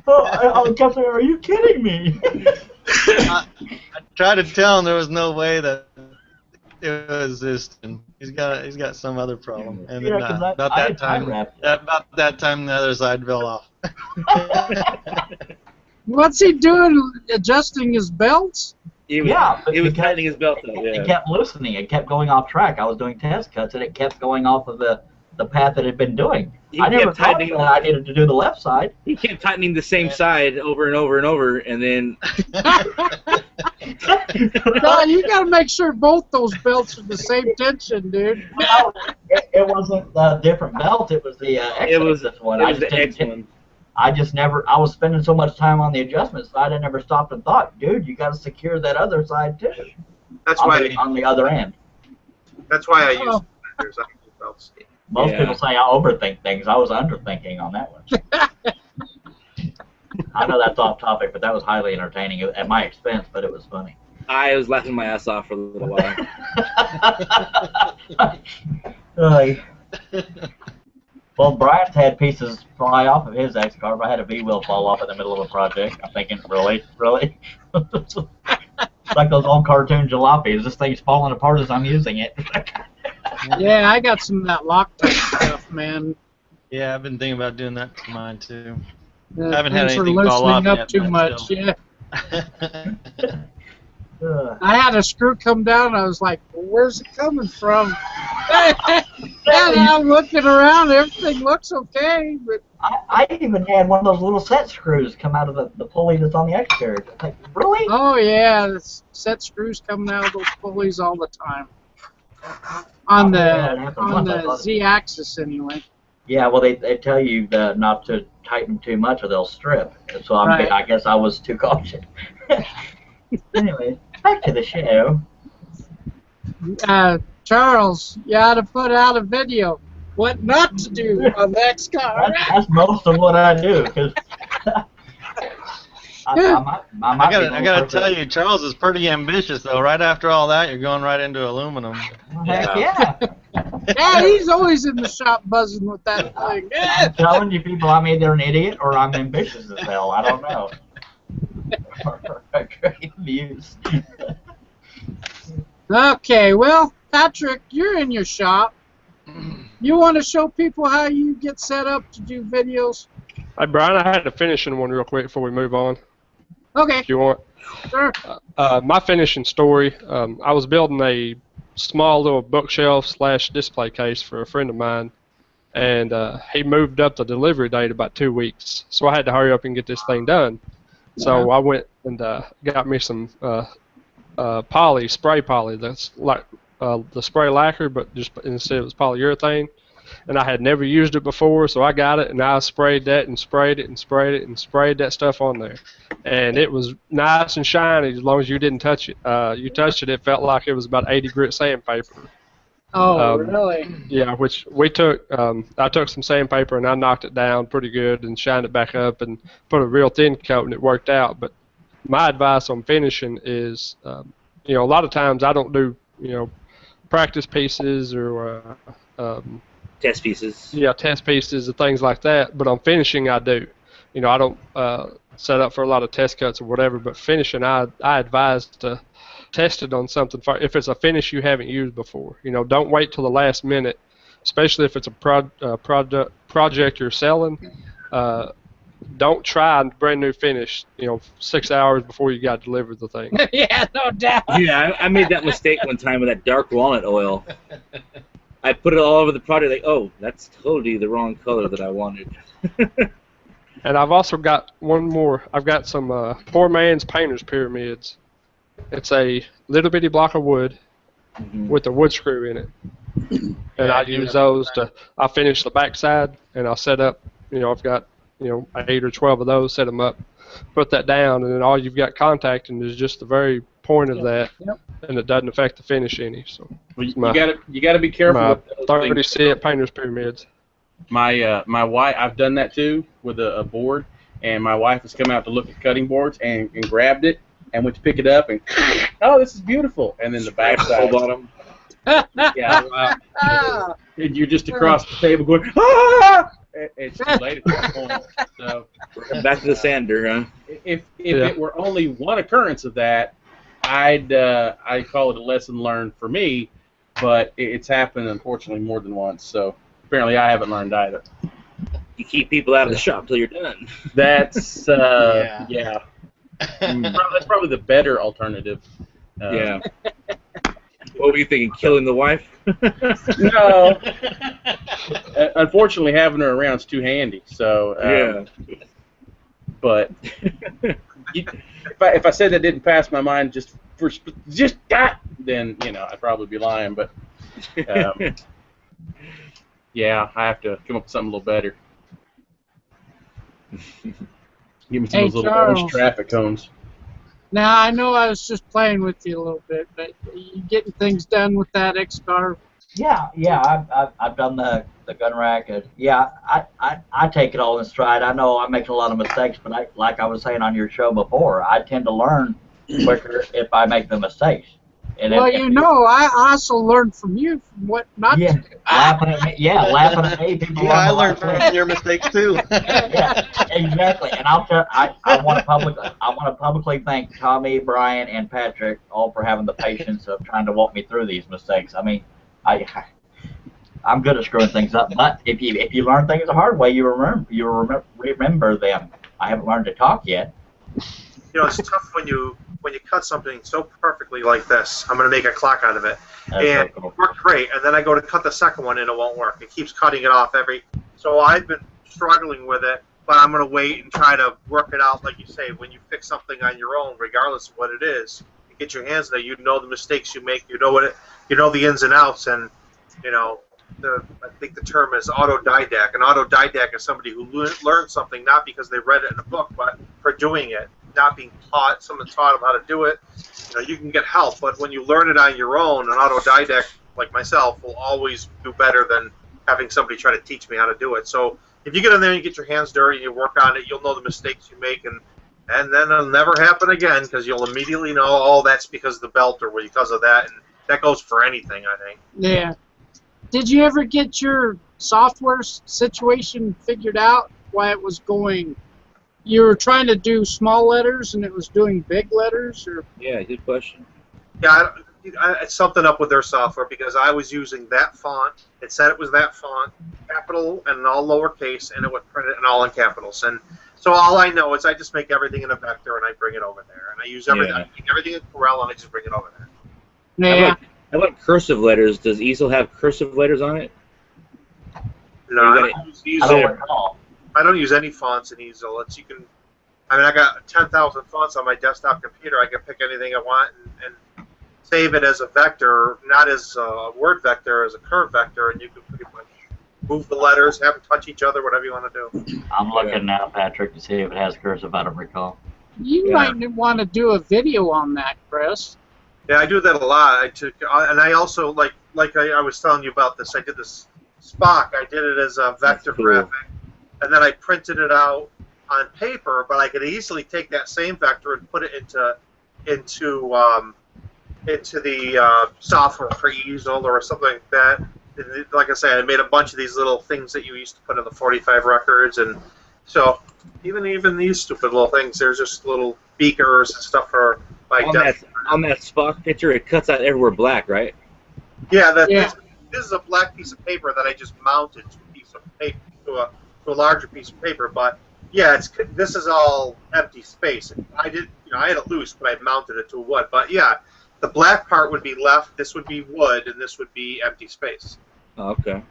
Oh, I kept saying, are you kidding me? I tried to tell him there was no way that it was this. He's got some other problem. And then about that time the other side fell off. What's he doing? Adjusting his belts? He was tightening his belt up. Yeah. It kept loosening. It kept going off track. I was doing test cuts, and it kept going off of the path it had been doing. I never thought that I needed to do the left side. He kept tightening the same side over and over and over, and then... No, you got to make sure both those belts are the same tension, dude. Well, it wasn't a different belt. It was the X one. It was the X one. I was spending so much time on the adjustment side, I never stopped and thought, dude, you got to secure that other side too. That's on the other end. That's why I use belts. Most people say I overthink things. I was underthinking on that one. I know that's off topic, but that was highly entertaining at my expense, but it was funny. I was laughing my ass off for a little while. Well, Brian's had pieces fly off of his X-Carve. I had a V-wheel fall off in the middle of a project. I'm thinking, really? Like those old cartoon jalopies. This thing's falling apart as I'm using it. Yeah, I got some of that Loctite stuff, man. Yeah, I've been thinking about doing that to mine too. I haven't had anything fall off up yet, too but much. still. Yeah. I had a screw come down. I was like, well, "Where's it coming from?" And I'm looking around. Everything looks okay, but I even had one of those little set screws come out of the pulley that's on the excavator. Like, really? oh yeah, the set screws coming out of those pulleys all the time. On the Z-axis anyway. Yeah, well, they tell you not to tighten too much or they'll strip. So I guess I was too cautious. Anyway, back to the show. Charles, you ought to put out a video. What not to do on the X-Carve. That's most of what I do. Cause I gotta tell you, Charles is pretty ambitious though. Right after all that, you're going right into aluminum. Heck yeah. Yeah, he's always in the shop buzzing with that thing. I'm telling you people, I'm either an idiot or I'm ambitious as hell. I don't know. Great views. Okay, well, Patrick, you're in your shop. You want to show people how you get set up to do videos? Hey, Brian, I had a finishing one real quick before we move on. Okay. If you want. Sure. My finishing story, I was building a small little bookshelf / display case for a friend of mine, and he moved up the delivery date about 2 weeks, so I had to hurry up and get this thing done. So I went and got me some spray poly that's like the spray lacquer, but just instead it was polyurethane. And I had never used it before, so I got it and I sprayed that and sprayed it and sprayed it and sprayed that stuff on there. And it was nice and shiny as long as you didn't touch it. You touched it, it felt like it was about 80 grit sandpaper. Oh, really? Yeah, which we took. I took some sandpaper and I knocked it down pretty good and shined it back up and put a real thin coat and it worked out. But my advice on finishing is, a lot of times I don't do, practice pieces or Test pieces. Yeah, test pieces and things like that. But on finishing, I do. I don't set up for a lot of test cuts or whatever. But finishing, I advise to test it on something. If it's a finish you haven't used before, don't wait till the last minute. Especially if it's a project you're selling. Don't try a brand new finish. 6 hours before you got to deliver the thing. Yeah, no doubt. Yeah, I made that mistake one time with that dark walnut oil. I put it all over the product, like, oh, that's totally the wrong color that I wanted. And I've also got one more. I've got some Poor Man's Painter's Pyramids. It's a little bitty block of wood with a wood screw in it. And I use those I finish the backside, and I'll set up, I've got, 8 or 12 of those, set them up, put that down, and then all you've got contacting is just the very point of that, and it doesn't affect the finish any. So you gotta be careful with those 30-cent Painter's Pyramids. My wife, I've done that too with a board, and my wife has come out to look at cutting boards and grabbed it and went to pick it up and oh, this is beautiful, and then the backside bottom. Yeah, and you're just across the table going ah! It's too late at that point. So back to the sander, huh? If it were only one occurrence of that, I'd call it a lesson learned for me, but it's happened unfortunately more than once. So apparently I haven't learned either. You keep people out of the shop till you're done. That's yeah. That's probably the better alternative. Yeah. What were you thinking? Killing the wife? No. Unfortunately, having her around is too handy. So but if I said that didn't pass my mind then I'd probably be lying. But yeah, I have to come up with something a little better. Give me some of those little orange traffic cones. Now, I know I was just playing with you a little bit, but you getting things done with that X-Carve? Yeah, I've done the gun rack. I take it all in stride. I know I make a lot of mistakes, but like I was saying on your show before, I tend to learn quicker if I make the mistakes. And Well, if you know, I also learned from you from what not yeah, to do. laughing at me. Yeah, laughing at me. People Yeah, I learn learned from your mistakes too. yeah, exactly. And I want to publicly thank Tommy, Brian, and Patrick all for having the patience of trying to walk me through these mistakes. I mean, I'm good at screwing things up, but if you learn things the hard way, you remember them. I haven't learned to talk yet. You know, it's tough when you cut something so perfectly like this. I'm going to make a clock out of it. That's And so cool. it worked great. And then I go to cut the second one and it won't work. It keeps cutting it off So I've been struggling with it, but I'm going to wait and try to work it out. Like you say, when you fix something on your own, regardless of what it is, you get your hands in it. You know the mistakes you make. You know the ins and outs. And, you know, I think the term is autodidact. An autodidact is somebody who learned something not because they read it in a book, but for doing it. Not being taught, someone taught them how to do it. You know, you can get help, but when you learn it on your own, an autodidact like myself will always do better than having somebody try to teach me how to do it. So if you get in there and you get your hands dirty and you work on it, you'll know the mistakes you make, and then it'll never happen again because you'll immediately know, oh, that's because of the belt or because of that, and that goes for anything, I think. Yeah. Did you ever get your software situation figured out? Why it was going? You were trying to do small letters and it was doing big letters, or? Yeah, good question. Yeah, it's something up with their software because I was using that font. It said it was that font, capital and all lowercase, and it would print it in all in capitals. And so all I know is I just make everything in a vector and I bring it over there. And I use everything. Yeah. I make everything in Corel and I just bring it over there. Yeah. How about cursive letters? Does Easel have cursive letters on it? No, You I gotta- don't use I Easel. don't recall. I don't use any fonts in Easel. I got 10,000 fonts on my desktop computer. I can pick anything I want and save it as a vector, not as a word vector, as a curve vector, and you can pretty much move the letters, have them touch each other, whatever you want to do. I'm looking now, Patrick, to see if it has cursive. I don't recall. You might want to do a video on that, Chris. Yeah, I do that a lot. And I also like I was telling you about this. I did this Spock. I did it as a vector graphic, and then I printed it out on paper. But I could easily take that same vector and put it into the software for Easel or something like that. And like I said, I made a bunch of these little things that you used to put in the 45 records, and so even these stupid little things, there's just little beakers and stuff for like on that Spock picture, it cuts out everywhere black, right? Yeah, this is a black piece of paper that I just mounted to a piece of paper to a larger piece of paper. But yeah, this is all empty space. I had it loose, but I mounted it to wood. But yeah, the black part would be left. This would be wood, and this would be empty space. Oh, okay.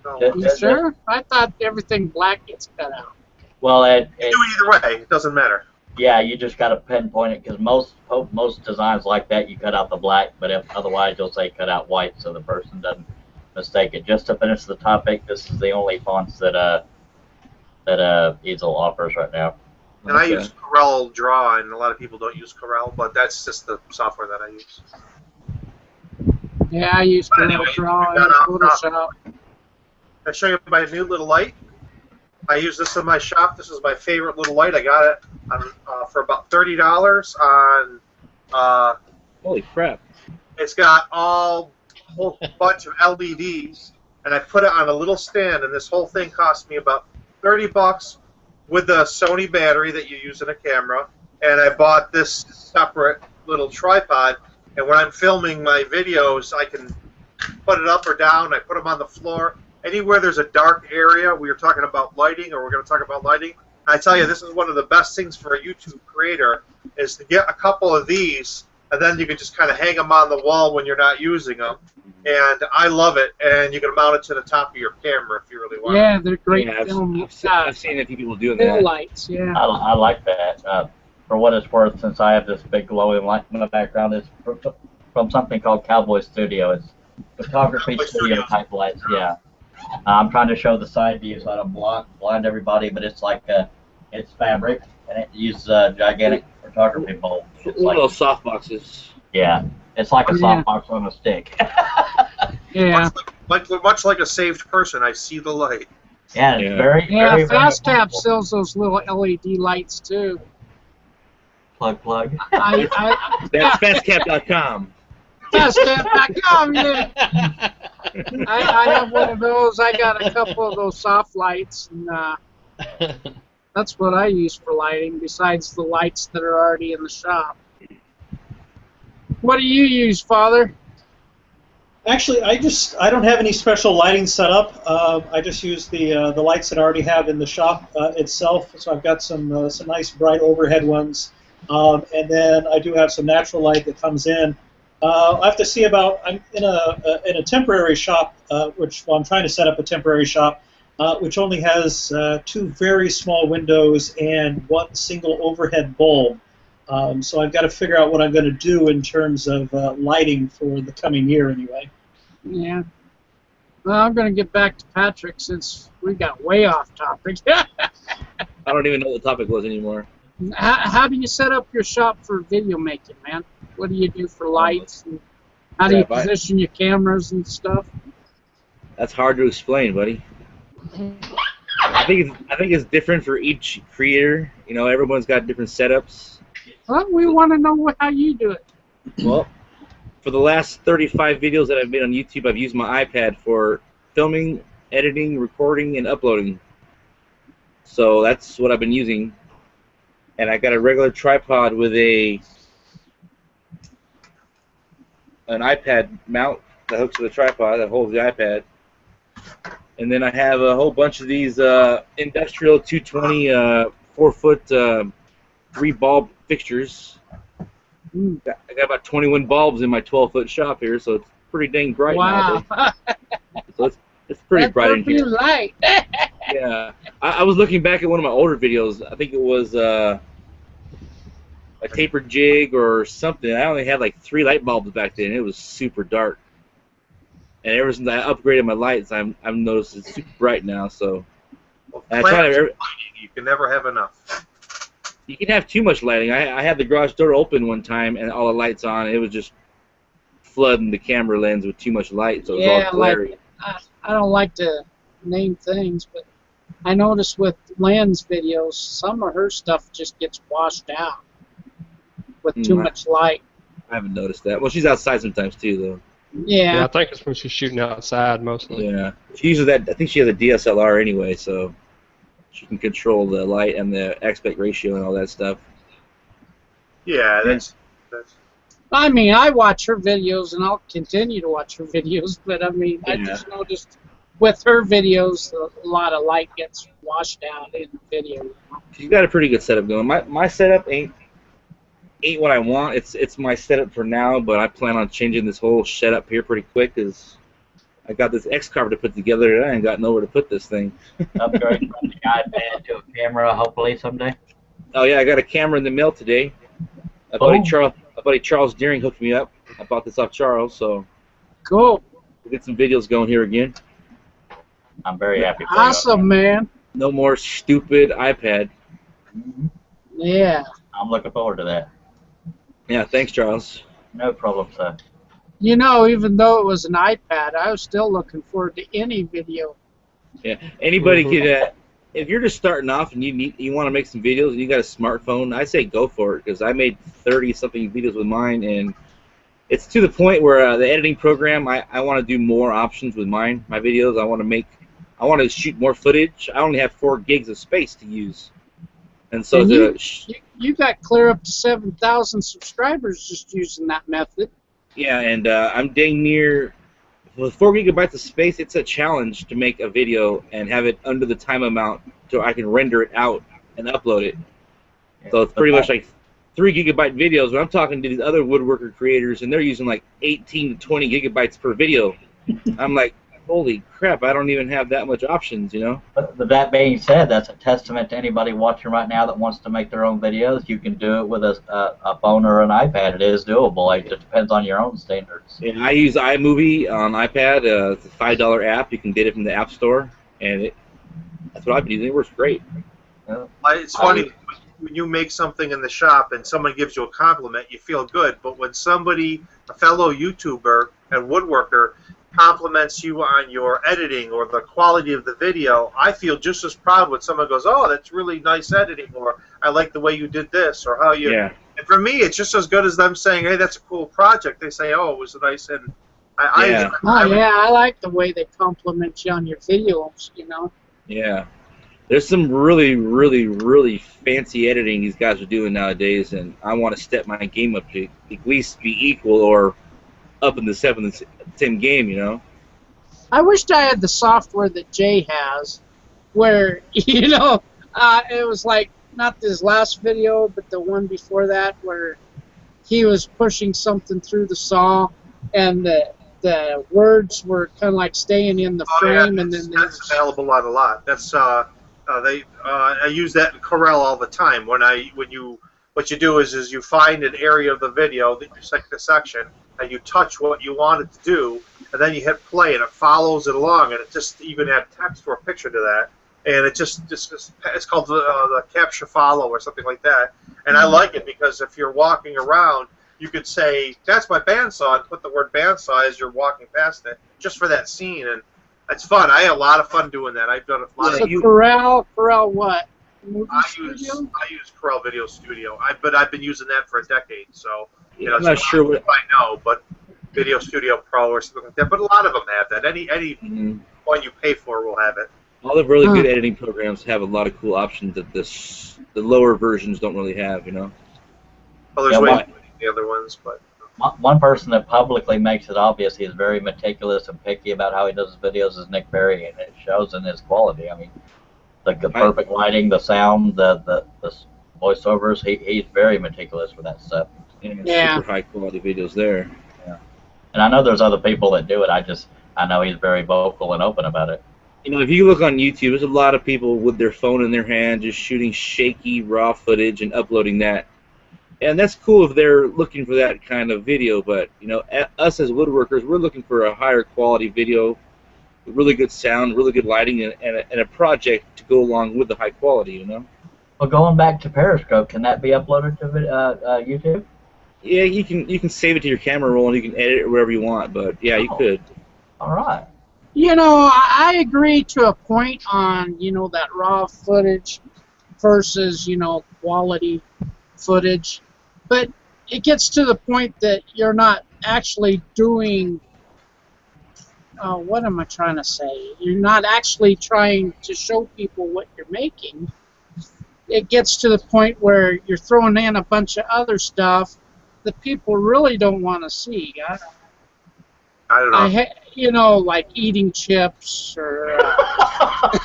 So, You sure? I thought everything black gets cut out. Well, you do either way. It doesn't matter. yeah, you just got to pinpoint it because most designs like that you cut out the black, but otherwise you'll say cut out white so the person doesn't mistake it. Just to finish the topic, this is the only fonts that Easel offers right now. And I use Corel Draw, and a lot of people don't use Corel, but that's just the software that I use. Yeah, I use Corel Draw and Photoshop. I'll show you my new little light. I use this in my shop. This is my favorite little light. I got it for about $30 on. Holy crap! It's got a whole bunch of LEDs, and I put it on a little stand. And this whole thing cost me about $30 with the Sony battery that you use in a camera. And I bought this separate little tripod. And when I'm filming my videos, I can put it up or down. I put them on the floor. Anywhere there's a dark area, we were talking about lighting, or we're going to talk about lighting. I tell you, this is one of the best things for a YouTube creator, is to get a couple of these, and then you can just kind of hang them on the wall when you're not using them. And I love it, and you can mount it to the top of your camera if you really want. Yeah, they're great Yeah, film. I've seen a few people doing Full that. lights, yeah. I like that. For what it's worth, since I have this big glowing light in the background, it's from something called Cowboy Studio. It's photography studio type lights, yeah. I'm trying to show the side view so I don't blind everybody, but it's like it's fabric, and it uses a gigantic photography bulb. It's One like, of those soft boxes. yeah, it's like a softbox on a stick. Yeah. Much like a saved person, I see the light. Yeah, it's Yeah. very, Yeah, very, very FastCap affordable. sells those little LED lights too. plug. That's fastcap.com. Fastcap.com, yeah. I have one of those. I got a couple of those soft lights, and that's what I use for lighting, besides the lights that are already in the shop. What do you use, Father? Actually, I don't have any special lighting set up. I just use the lights that I already have in the shop itself. So I've got some nice bright overhead ones, and then I do have some natural light that comes in. I have to see about. I'm in a temporary shop, I'm trying to set up a temporary shop, which only has 2 very small windows and 1 single overhead bulb. So I've got to figure out what I'm going to do in terms of lighting for the coming year, anyway. Yeah. Well, I'm going to get back to Patrick since we got way off topic. I don't even know what the topic was anymore. How do you set up your shop for video making, man? What do you do for lights? And how do you position your cameras and stuff? That's hard to explain, buddy. I think it's different for each creator. You know, everyone's got different setups. Well, we want to know how you do it. Well, for the last 35 videos that I've made on YouTube, I've used my iPad for filming, editing, recording, and uploading. So that's what I've been using. And I got a regular tripod with an iPad mount that hooks to the tripod that holds the iPad. And then I have a whole bunch of these industrial 220 4-foot 3-bulb fixtures. I got about 21 bulbs in my 12-foot shop here, so it's pretty dang bright nowadays. So it's pretty bright in here. Light. Yeah, I was looking back at one of my older videos. I think it was a tapered jig or something. I only had like 3 light bulbs back then. It was super dark. And ever since I upgraded my lights, I've noticed it's super bright now. So I try to. You can never have enough. You can have too much lighting. I had the garage door open one time and all the lights on. It was just flooding the camera lens with too much light, so it was all glary. I don't like to name things, but I noticed with Lynn's videos, some of her stuff just gets washed out with too much light. I haven't noticed that. Well, she's outside sometimes too, though. Yeah. I think it's when she's shooting outside mostly. Yeah. She uses that. I think she has a DSLR anyway, so she can control the light and the aspect ratio and all that stuff. Yeah, that's. I mean, I watch her videos, and I'll continue to watch her videos, but I mean, I just noticed with her videos, a lot of light gets washed out in the video. She's got a pretty good setup going. My setup ain't what I want. It's my setup for now, but I plan on changing this whole setup here pretty quick, because I got this X carver to put together, and I ain't got nowhere to put this thing. Upgrade from the iPad to a camera, hopefully someday. Oh yeah, I got a camera in the mail today. My buddy Charles Deering hooked me up. I bought this off Charles, so cool. We'll get some videos going here again. I'm very happy for you, man. No more stupid iPad. Yeah. I'm looking forward to that. Yeah, thanks, Charles. No problem, sir. You know, even though it was an iPad, I was still looking forward to any video. Yeah, anybody could. If you're just starting off and you want to make some videos and you got a smartphone, I say go for it, because I made 30-something videos with mine, and it's to the point where the editing program, I want to do more options with my videos. I want to shoot more footage. I only have 4 gigs of space to use, and so you got clear up to 7,000 subscribers just using that method. Yeah, and I'm dang near. With 4 gigabytes of space, it's a challenge to make a video and have it under the time amount so I can render it out and upload it. So it's pretty much like 3 gigabyte videos. When I'm talking to these other woodworker creators, and they're using like 18 to 20 gigabytes per video, I'm like, holy crap, I don't even have that much options, you know? But that being said, that's a testament to anybody watching right now that wants to make their own videos. You can do it with a phone or an iPad. It is doable. It just depends on your own standards. And I use iMovie on iPad. It's a $5 app. You can get it from the App Store, and that's what I've been using. It works great. Yeah. It's funny, when you make something in the shop and someone gives you a compliment, you feel good. But when somebody, a fellow YouTuber and woodworker, compliments you on your editing or the quality of the video, I feel just as proud when someone goes, oh, that's really nice editing, or I like the way you did this, or how you... Yeah. And for me, it's just as good as them saying, "Hey, that's a cool project." They say, "Oh, it was nice," and I like the way they compliment you on your videos. Yeah. There's some really, really, really fancy editing these guys are doing nowadays, and I want to step my game up to at least be equal or up in the 7th game. I wished I had the software that Jay has, where it was like not this last video, but the one before that, where he was pushing something through the saw, and the words were kind of like staying in the frame, and then that's available on a lot. That's I use that in Corel all the time. What you do is you find an area of the video that you select the section, and you touch what you want it to do, and then you hit play, and it follows it along, and it just even add text or a picture to that, and it just it's called the capture follow or something like that. And I like it because if you're walking around, you could say, "That's my bandsaw," and put the word bandsaw as you're walking past it, just for that scene, and it's fun. I had a lot of fun doing that. I've done a lot of. Corel what? I use Corel Video Studio, but I've been using that for a decade, so I'm not sure what I know, but Video Studio Pro or something like that. But a lot of them have that. Any one you pay for will have it. all the really good editing programs have a lot of cool options that the lower versions don't really have. Well, there's way the other ones, but. One person that publicly makes it obvious he is very meticulous and picky about how he does his videos is Nick Berry, and it shows in his quality. I mean, the perfect lighting, the sound, the voiceovers. He's very meticulous with that stuff. Yeah. Super high quality videos there. Yeah. And I know there's other people that do it. I know he's very vocal and open about it. If you look on YouTube, there's a lot of people with their phone in their hand just shooting shaky raw footage and uploading that. And that's cool if they're looking for that kind of video, but us as woodworkers, we're looking for a higher quality video, with really good sound, really good lighting, and a project to go along with the high quality. Well, going back to Periscope, can that be uploaded to YouTube? Yeah, you can save it to your camera roll and you can edit it wherever you want, but yeah, you could. All right. I agree to a point on that raw footage versus quality footage. But it gets to the point that you're not actually doing, what am I trying to say? You're not actually trying to show people what you're making. It gets to the point where you're throwing in a bunch of other stuff that people really don't want to see. I don't know. Like eating chips or...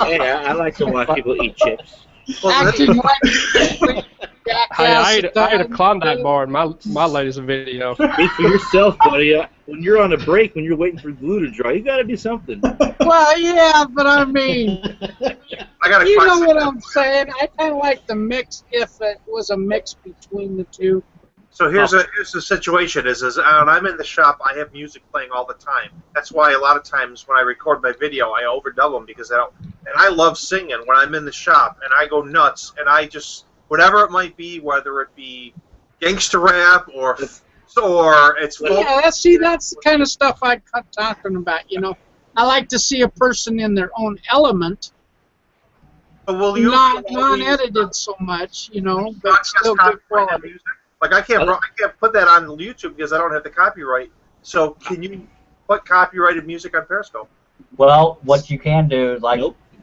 Yeah, I like to watch people eat chips. Acting like... Hey, I ate a Klondike bar in my latest video. Speak for yourself, buddy. When you're on a break, when you're waiting for glue to dry, you got to do something. Well, yeah, but I mean, you know what I'm saying. I kind of like the mix if it was a mix between the two. So here's the situation: is when I'm in the shop, I have music playing all the time. That's why a lot of times when I record my video, I overdub them because and I love singing when I'm in the shop, and I go nuts, and I just. Whatever it might be, whether it be gangster rap or it's yeah. See, that's the kind of stuff I'm talking about. I like to see a person in their own element, not non-edited so much, but still good quality. Like I can't put that on YouTube because I don't have the copyright. So can you put copyrighted music on Periscope? Well, what you can do is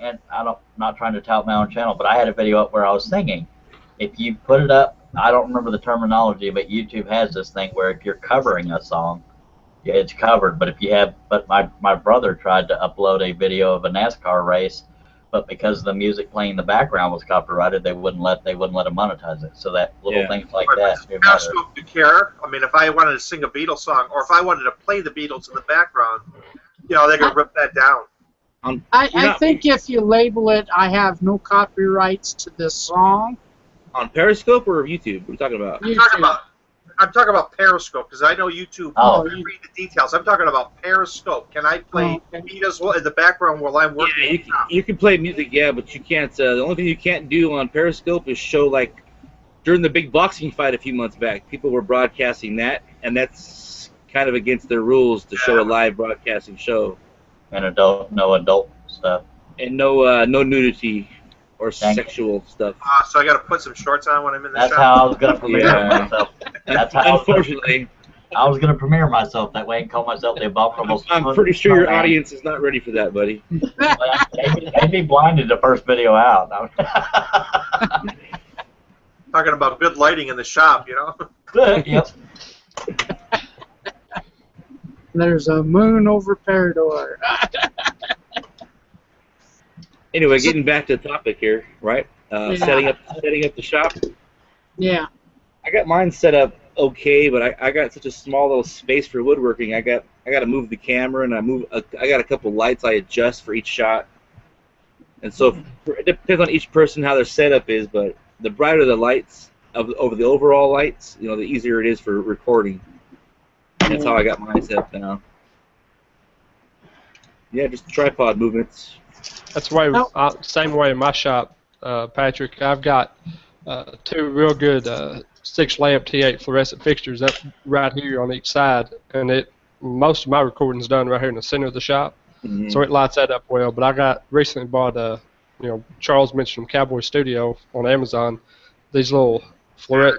and I'm not trying to tout my own channel, but I had a video up where I was singing. If you put it up, I don't remember the terminology, but YouTube has this thing where if you're covering a song, it's covered. But my brother tried to upload a video of a NASCAR race, but because the music playing in the background was copyrighted, they wouldn't let him monetize it. So that things like that. Periscope to care. I mean, if I wanted to sing a Beatles song, or if I wanted to play the Beatles in the background, they could rip that down. I think if you label it, I have no copyrights to this song. On Periscope or YouTube? What are you talking about? I'm talking about Periscope because I know YouTube. You read the details. I'm talking about Periscope. Can I play Beatles in the background while I'm working? Yeah, you can play music, but you can't. The only thing you can't do on Periscope is show during the big boxing fight a few months back. People were broadcasting that, and that's kind of against their rules to show a live broadcasting show. And no adult stuff. And no nudity. or sexual stuff. So I got to put some shorts on when I'm in the That's shop. how I was gonna premiere myself. That's how Unfortunately, I was gonna premiere myself that way and call myself the abominable. I'm pretty sure your audience is not ready for that, buddy. They'd be blinded the first video out. Talking about good lighting in the shop, you know. Yep. There's a moon over Parador. Anyway, getting back to the topic here, right? Yeah. Setting up the shop. Yeah. I got mine set up okay, but I got such a small little space for woodworking. I got to move the camera, and I got a couple lights I adjust for each shot. And so it depends on each person how their setup is, but the brighter the lights over the overall lights, you know, the easier it is for recording. That's how I got mine set up now. Yeah, just tripod movements. That's the way, same way in my shop, Patrick. I've got two real good 6-lamp T8 fluorescent fixtures up right here on each side, and most of my recording's done right here in the center of the shop, so it lights that up well. But I recently bought Charles mentioned Cowboy Studio on Amazon. These little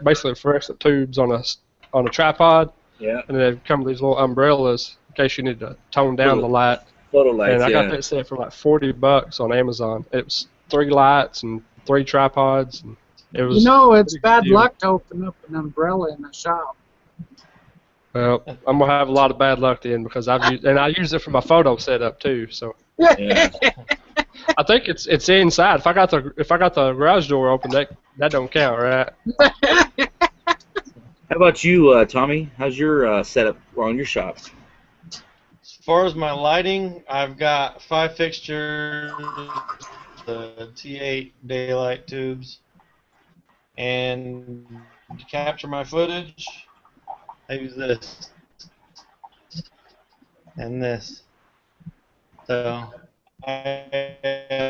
basically fluorescent tubes on a tripod. Yeah. And they come with these little umbrellas in case you need to tone down the light. Photo lights, and I got that set for like $40 on Amazon. It was 3 lights and 3 tripods. And it was. It's bad luck to open up an umbrella in a shop. Well, I'm gonna have a lot of bad luck then because I use it for my photo setup too. So. Yeah. I think it's inside. If I got the garage door open, that don't count, right? How about you, Tommy? How's your setup on your shop? As far as my lighting, I've got 5 fixtures, the T8 daylight tubes, and to capture my footage, I use this and this. So I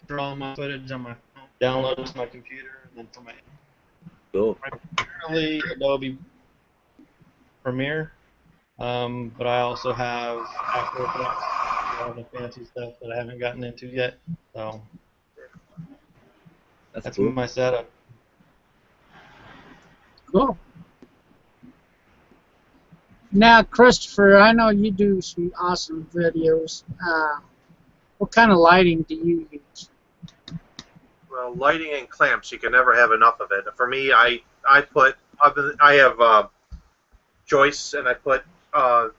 draw my footage on my phone, download it to my computer, and then from my primarily Adobe Premiere, but I also have After Effects, all the fancy stuff that I haven't gotten into yet. So that's cool. my setup. Cool. Now, Christopher, I know you do some awesome videos. What kind of lighting do you use? Well, lighting and clamps, you can never have enough of it. For me, I have joists, and I put I've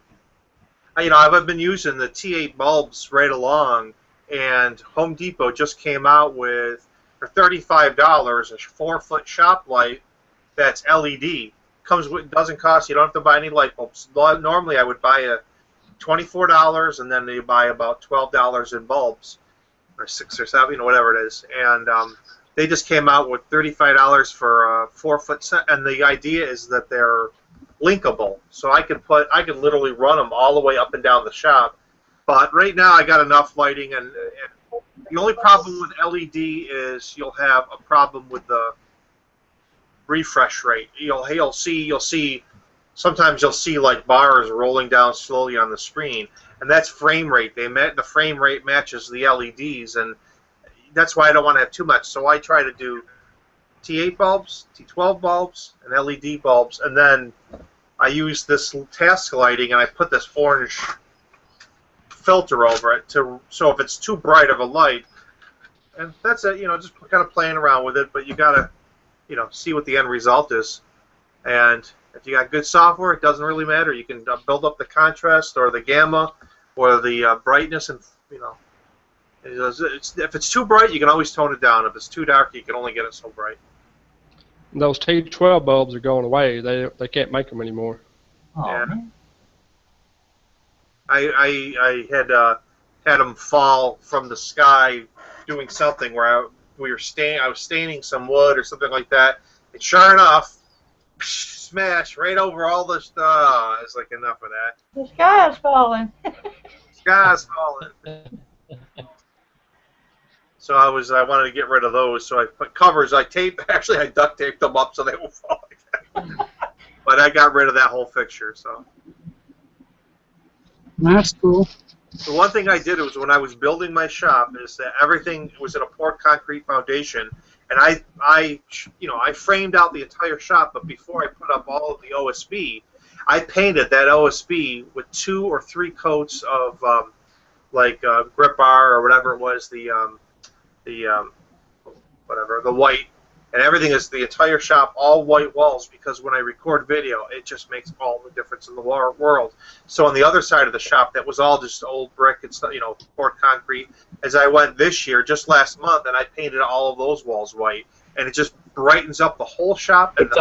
been using the T8 bulbs right along, and Home Depot just came out with for $35 a 4-foot shop light that's LED. Doesn't cost, you don't have to buy any light bulbs. Normally I would buy $24, and then you buy about $12 in bulbs, or 6 or 7, whatever it is. And they just came out with $35 for a 4-foot set, and the idea is that they're linkable, so I could literally run them all the way up and down the shop. But right now I got enough lighting, and the only problem with LED is you'll have a problem with the refresh rate. You'll see sometimes you'll see like bars rolling down slowly on the screen, and that's frame rate. The frame rate matches the LEDs, and that's why I don't want to have too much. So I try to do T8 bulbs, T12 bulbs, and LED bulbs, and then I use this task lighting, and I put this orange filter over it so if it's too bright of a light, and that's it. Just kind of playing around with it, but you gotta see what the end result is. And if you got good software, it doesn't really matter. You can build up the contrast or the gamma or the brightness, and if it's too bright, you can always tone it down. If it's too dark, you can only get it so bright. Those T12 bulbs are going away. They can't make them anymore. Oh, yeah. Man. I had them fall from the sky doing something where I was staining some wood or something like that, and sure enough, smash right over all the stuff. It's like, enough of that. The sky's falling. Sky's falling. So I wanted to get rid of those, so I put covers. I duct taped them up so they won't fall like that. But I got rid of that whole fixture. So That's cool. The one thing I did was when I was building my shop is that everything was in a poured concrete foundation, and I framed out the entire shop. But before I put up all of the OSB, I painted that OSB with 2 or 3 coats of grip bar or whatever it was, the white, and everything is the entire shop, all white walls, because when I record video, it just makes all the difference in the world. So on the other side of the shop, that was all just old brick and stuff, poured concrete. As I went this year, just last month, and I painted all of those walls white, and it just brightens up the whole shop. And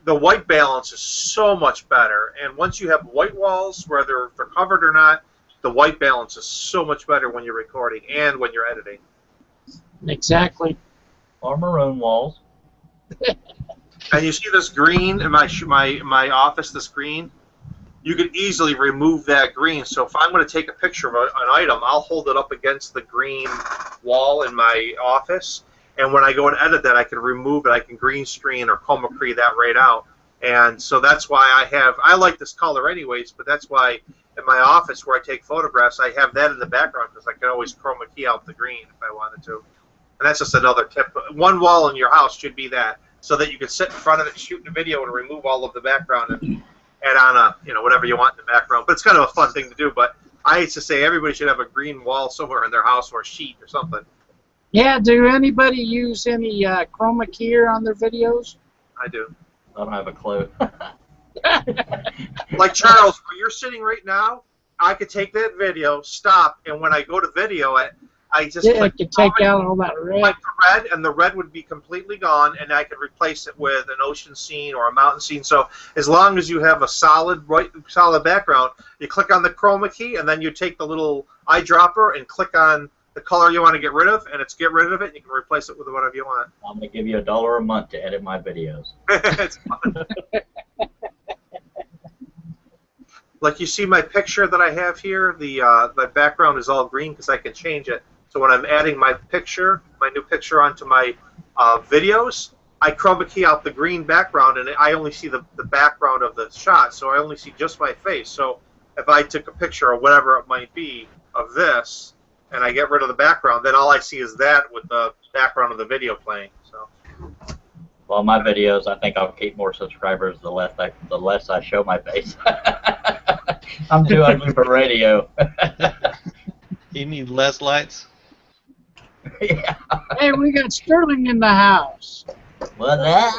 the white balance is so much better, and once you have white walls, whether they're covered or not, the white balance is so much better when you're recording and when you're editing. Exactly. Or maroon walls. And you see this green in my office, this green? You could easily remove that green. So if I'm going to take a picture of an item, I'll hold it up against the green wall in my office. And when I go and edit that, I can remove it. I can green screen or chroma key that right out. And so that's why I like this color anyways, but that's why in my office where I take photographs, I have that in the background because I can always chroma key out the green if I wanted to. And that's just another tip. One wall in your house should be that, so that you can sit in front of it, shoot a video, and remove all of the background and add on whatever you want in the background. But it's kind of a fun thing to do. But I used to say everybody should have a green wall somewhere in their house or a sheet or something. Yeah. Do anybody use any chroma key on their videos? I do. I don't have a clue. Like Charles, where you're sitting right now, I could take that video, stop, and when I go to video it, I just I could take out all that red. Like the red, and the red would be completely gone, and I could replace it with an ocean scene or a mountain scene. So as long as you have a solid background, you click on the chroma key, and then you take the little eyedropper and click on the color you want to get rid of, and it's get rid of it, and you can replace it with whatever you want. I'm going to give you $1 a month to edit my videos. It's fun. Like you see my picture that I have here, the background is all green because I can change it. So when I'm adding my new picture onto my videos, I chroma key out the green background, and I only see the background of the shot, so I only see just my face. So if I took a picture or whatever it might be of this, and I get rid of the background, then all I see is that with the background of the video playing. So. Well, my videos, I think I'll keep more subscribers the less I show my face. I'm too ugly for radio. You need less lights? Yeah. Hey, we got Sterling in the house. What up?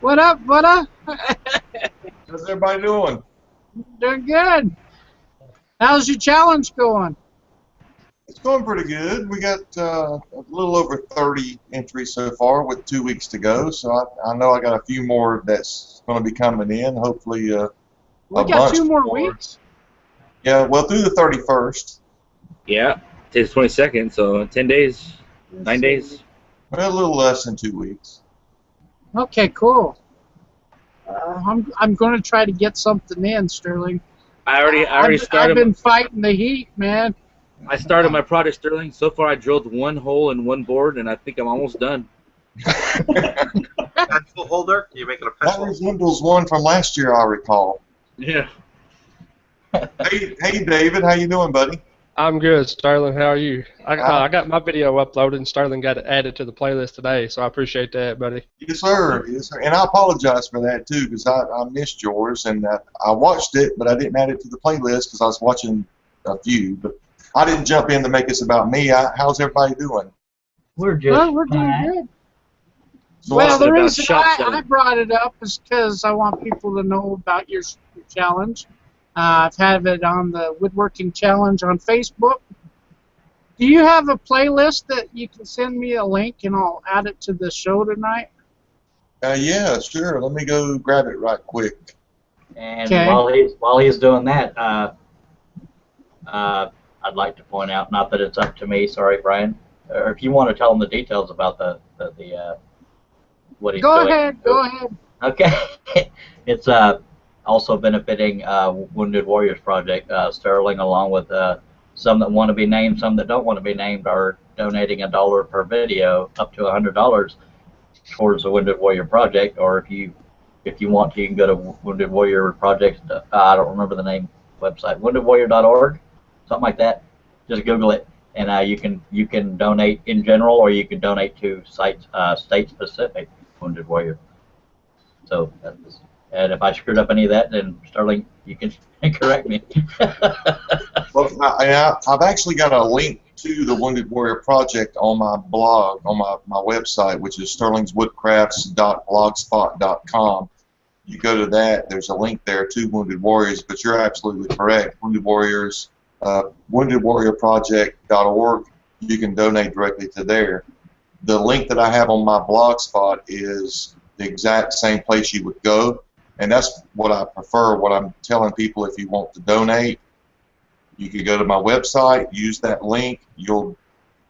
What up, budda? How's everybody doing? Doing good. How's your challenge going? It's going pretty good. We got a little over 30 entries so far with 2 weeks to go, so I know I got a few more that's going to be coming in, hopefully we got 2 more weeks? Yeah, well, through the 31st. Yeah, today's 22nd, so 10 days, 9 days. Well, a little less than 2 weeks. Okay, cool. I'm going to try to get something in, Sterling. I already started. I've been fighting the heat, man. I started my project, Sterling. So far, I drilled 1 hole in 1 board, and I think I'm almost done. Pencil holder? You making a pencil? That resembles one from last year, I recall. Yeah. Hey, David, how you doing, buddy? I'm good, Sterling. How are you? I got my video uploaded, and Sterling got it added to the playlist today, so I appreciate that, buddy. Yes, sir. Yes, sir. And I apologize for that, too, because I missed yours, and I watched it, but I didn't add it to the playlist because I was watching a few. But I didn't jump in to make this about me. How's everybody doing? We're doing good. So well, the reason I brought it up is because I want people to know about your challenge. I've had it on the Woodworking Challenge on Facebook. Do you have a playlist that you can send me a link and I'll add it to the show tonight? Yeah, sure. Let me go grab it right quick. And while he's doing that, I'd like to point out, not that it's up to me, sorry, Brian, or if you want to tell him the details about the what he's doing. Go ahead. Okay. It's also benefiting Wounded Warriors Project. Sterling, along with some that want to be named, some that don't want to be named, are donating $1 per video, up to $100 towards the Wounded Warrior Project. Or if you want to, you can go to Wounded Warrior Project. I don't remember the name website, woundedwarrior.org, something like that. Just Google it, and you can donate in general, or you can donate to state-specific Wounded Warrior. So, and if I screwed up any of that, then Sterling, you can correct me. Well, I've actually got a link to the Wounded Warrior Project on my blog, on my website, which is sterlingswoodcrafts.blogspot.com. You go to that, there's a link there to Wounded Warriors, but you're absolutely correct. Wounded Warriors, woundedwarriorproject.org, you can donate directly to there. The link that I have on my blog spot is the exact same place you would go, and that's what I prefer. What I'm telling people, if you want to donate, you could go to my website, use that link, you'll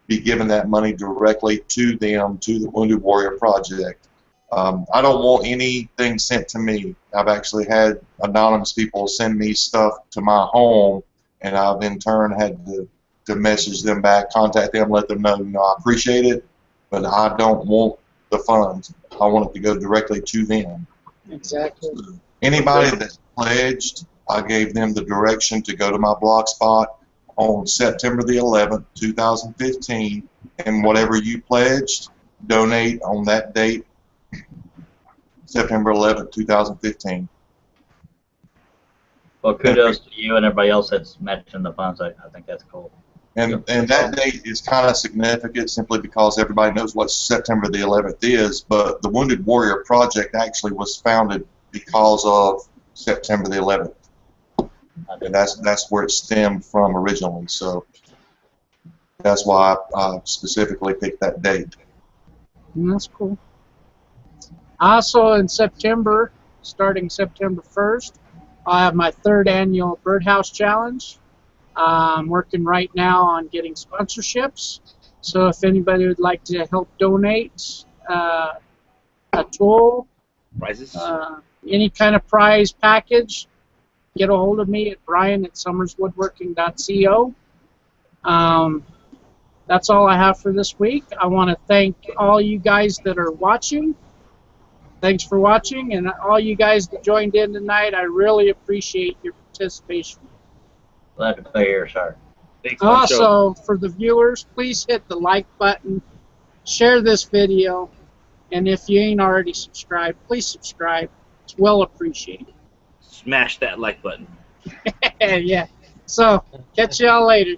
be giving that money directly to them, to the Wounded Warrior Project. I don't want anything sent to me. I've actually had anonymous people send me stuff to my home, and I've in turn had to message them back, contact them, let them know, I appreciate it, but I don't want the funds. I want it to go directly to them. Exactly. So anybody that's pledged, I gave them the direction to go to my blog spot on September the 11th, 2015, and whatever you pledged, donate on that date, September 11th, 2015. Well, kudos to you and everybody else that's matching the funds. I think that's cool. And that date is kind of significant simply because everybody knows what September the 11th is, but the Wounded Warrior Project actually was founded because of September the 11th. And that's where it stemmed from originally, so that's why I specifically picked that date. That's cool. Also in September, starting September 1st, I'll have my 3rd annual Birdhouse Challenge. I'm working right now on getting sponsorships, so if anybody would like to help donate a tool, Prizes? any kind of prize package, get a hold of me at brian@summerswoodworking.co. That's all I have for this week. I want to thank all you guys that are watching. Thanks for watching, and all you guys that joined in tonight, I really appreciate your participation. Glad to be here, sir. Thanks, Also, for the viewers, please hit the like button, share this video, and if you ain't already subscribed, please subscribe. It's well appreciated. Smash that like button. Yeah. So, catch y'all later.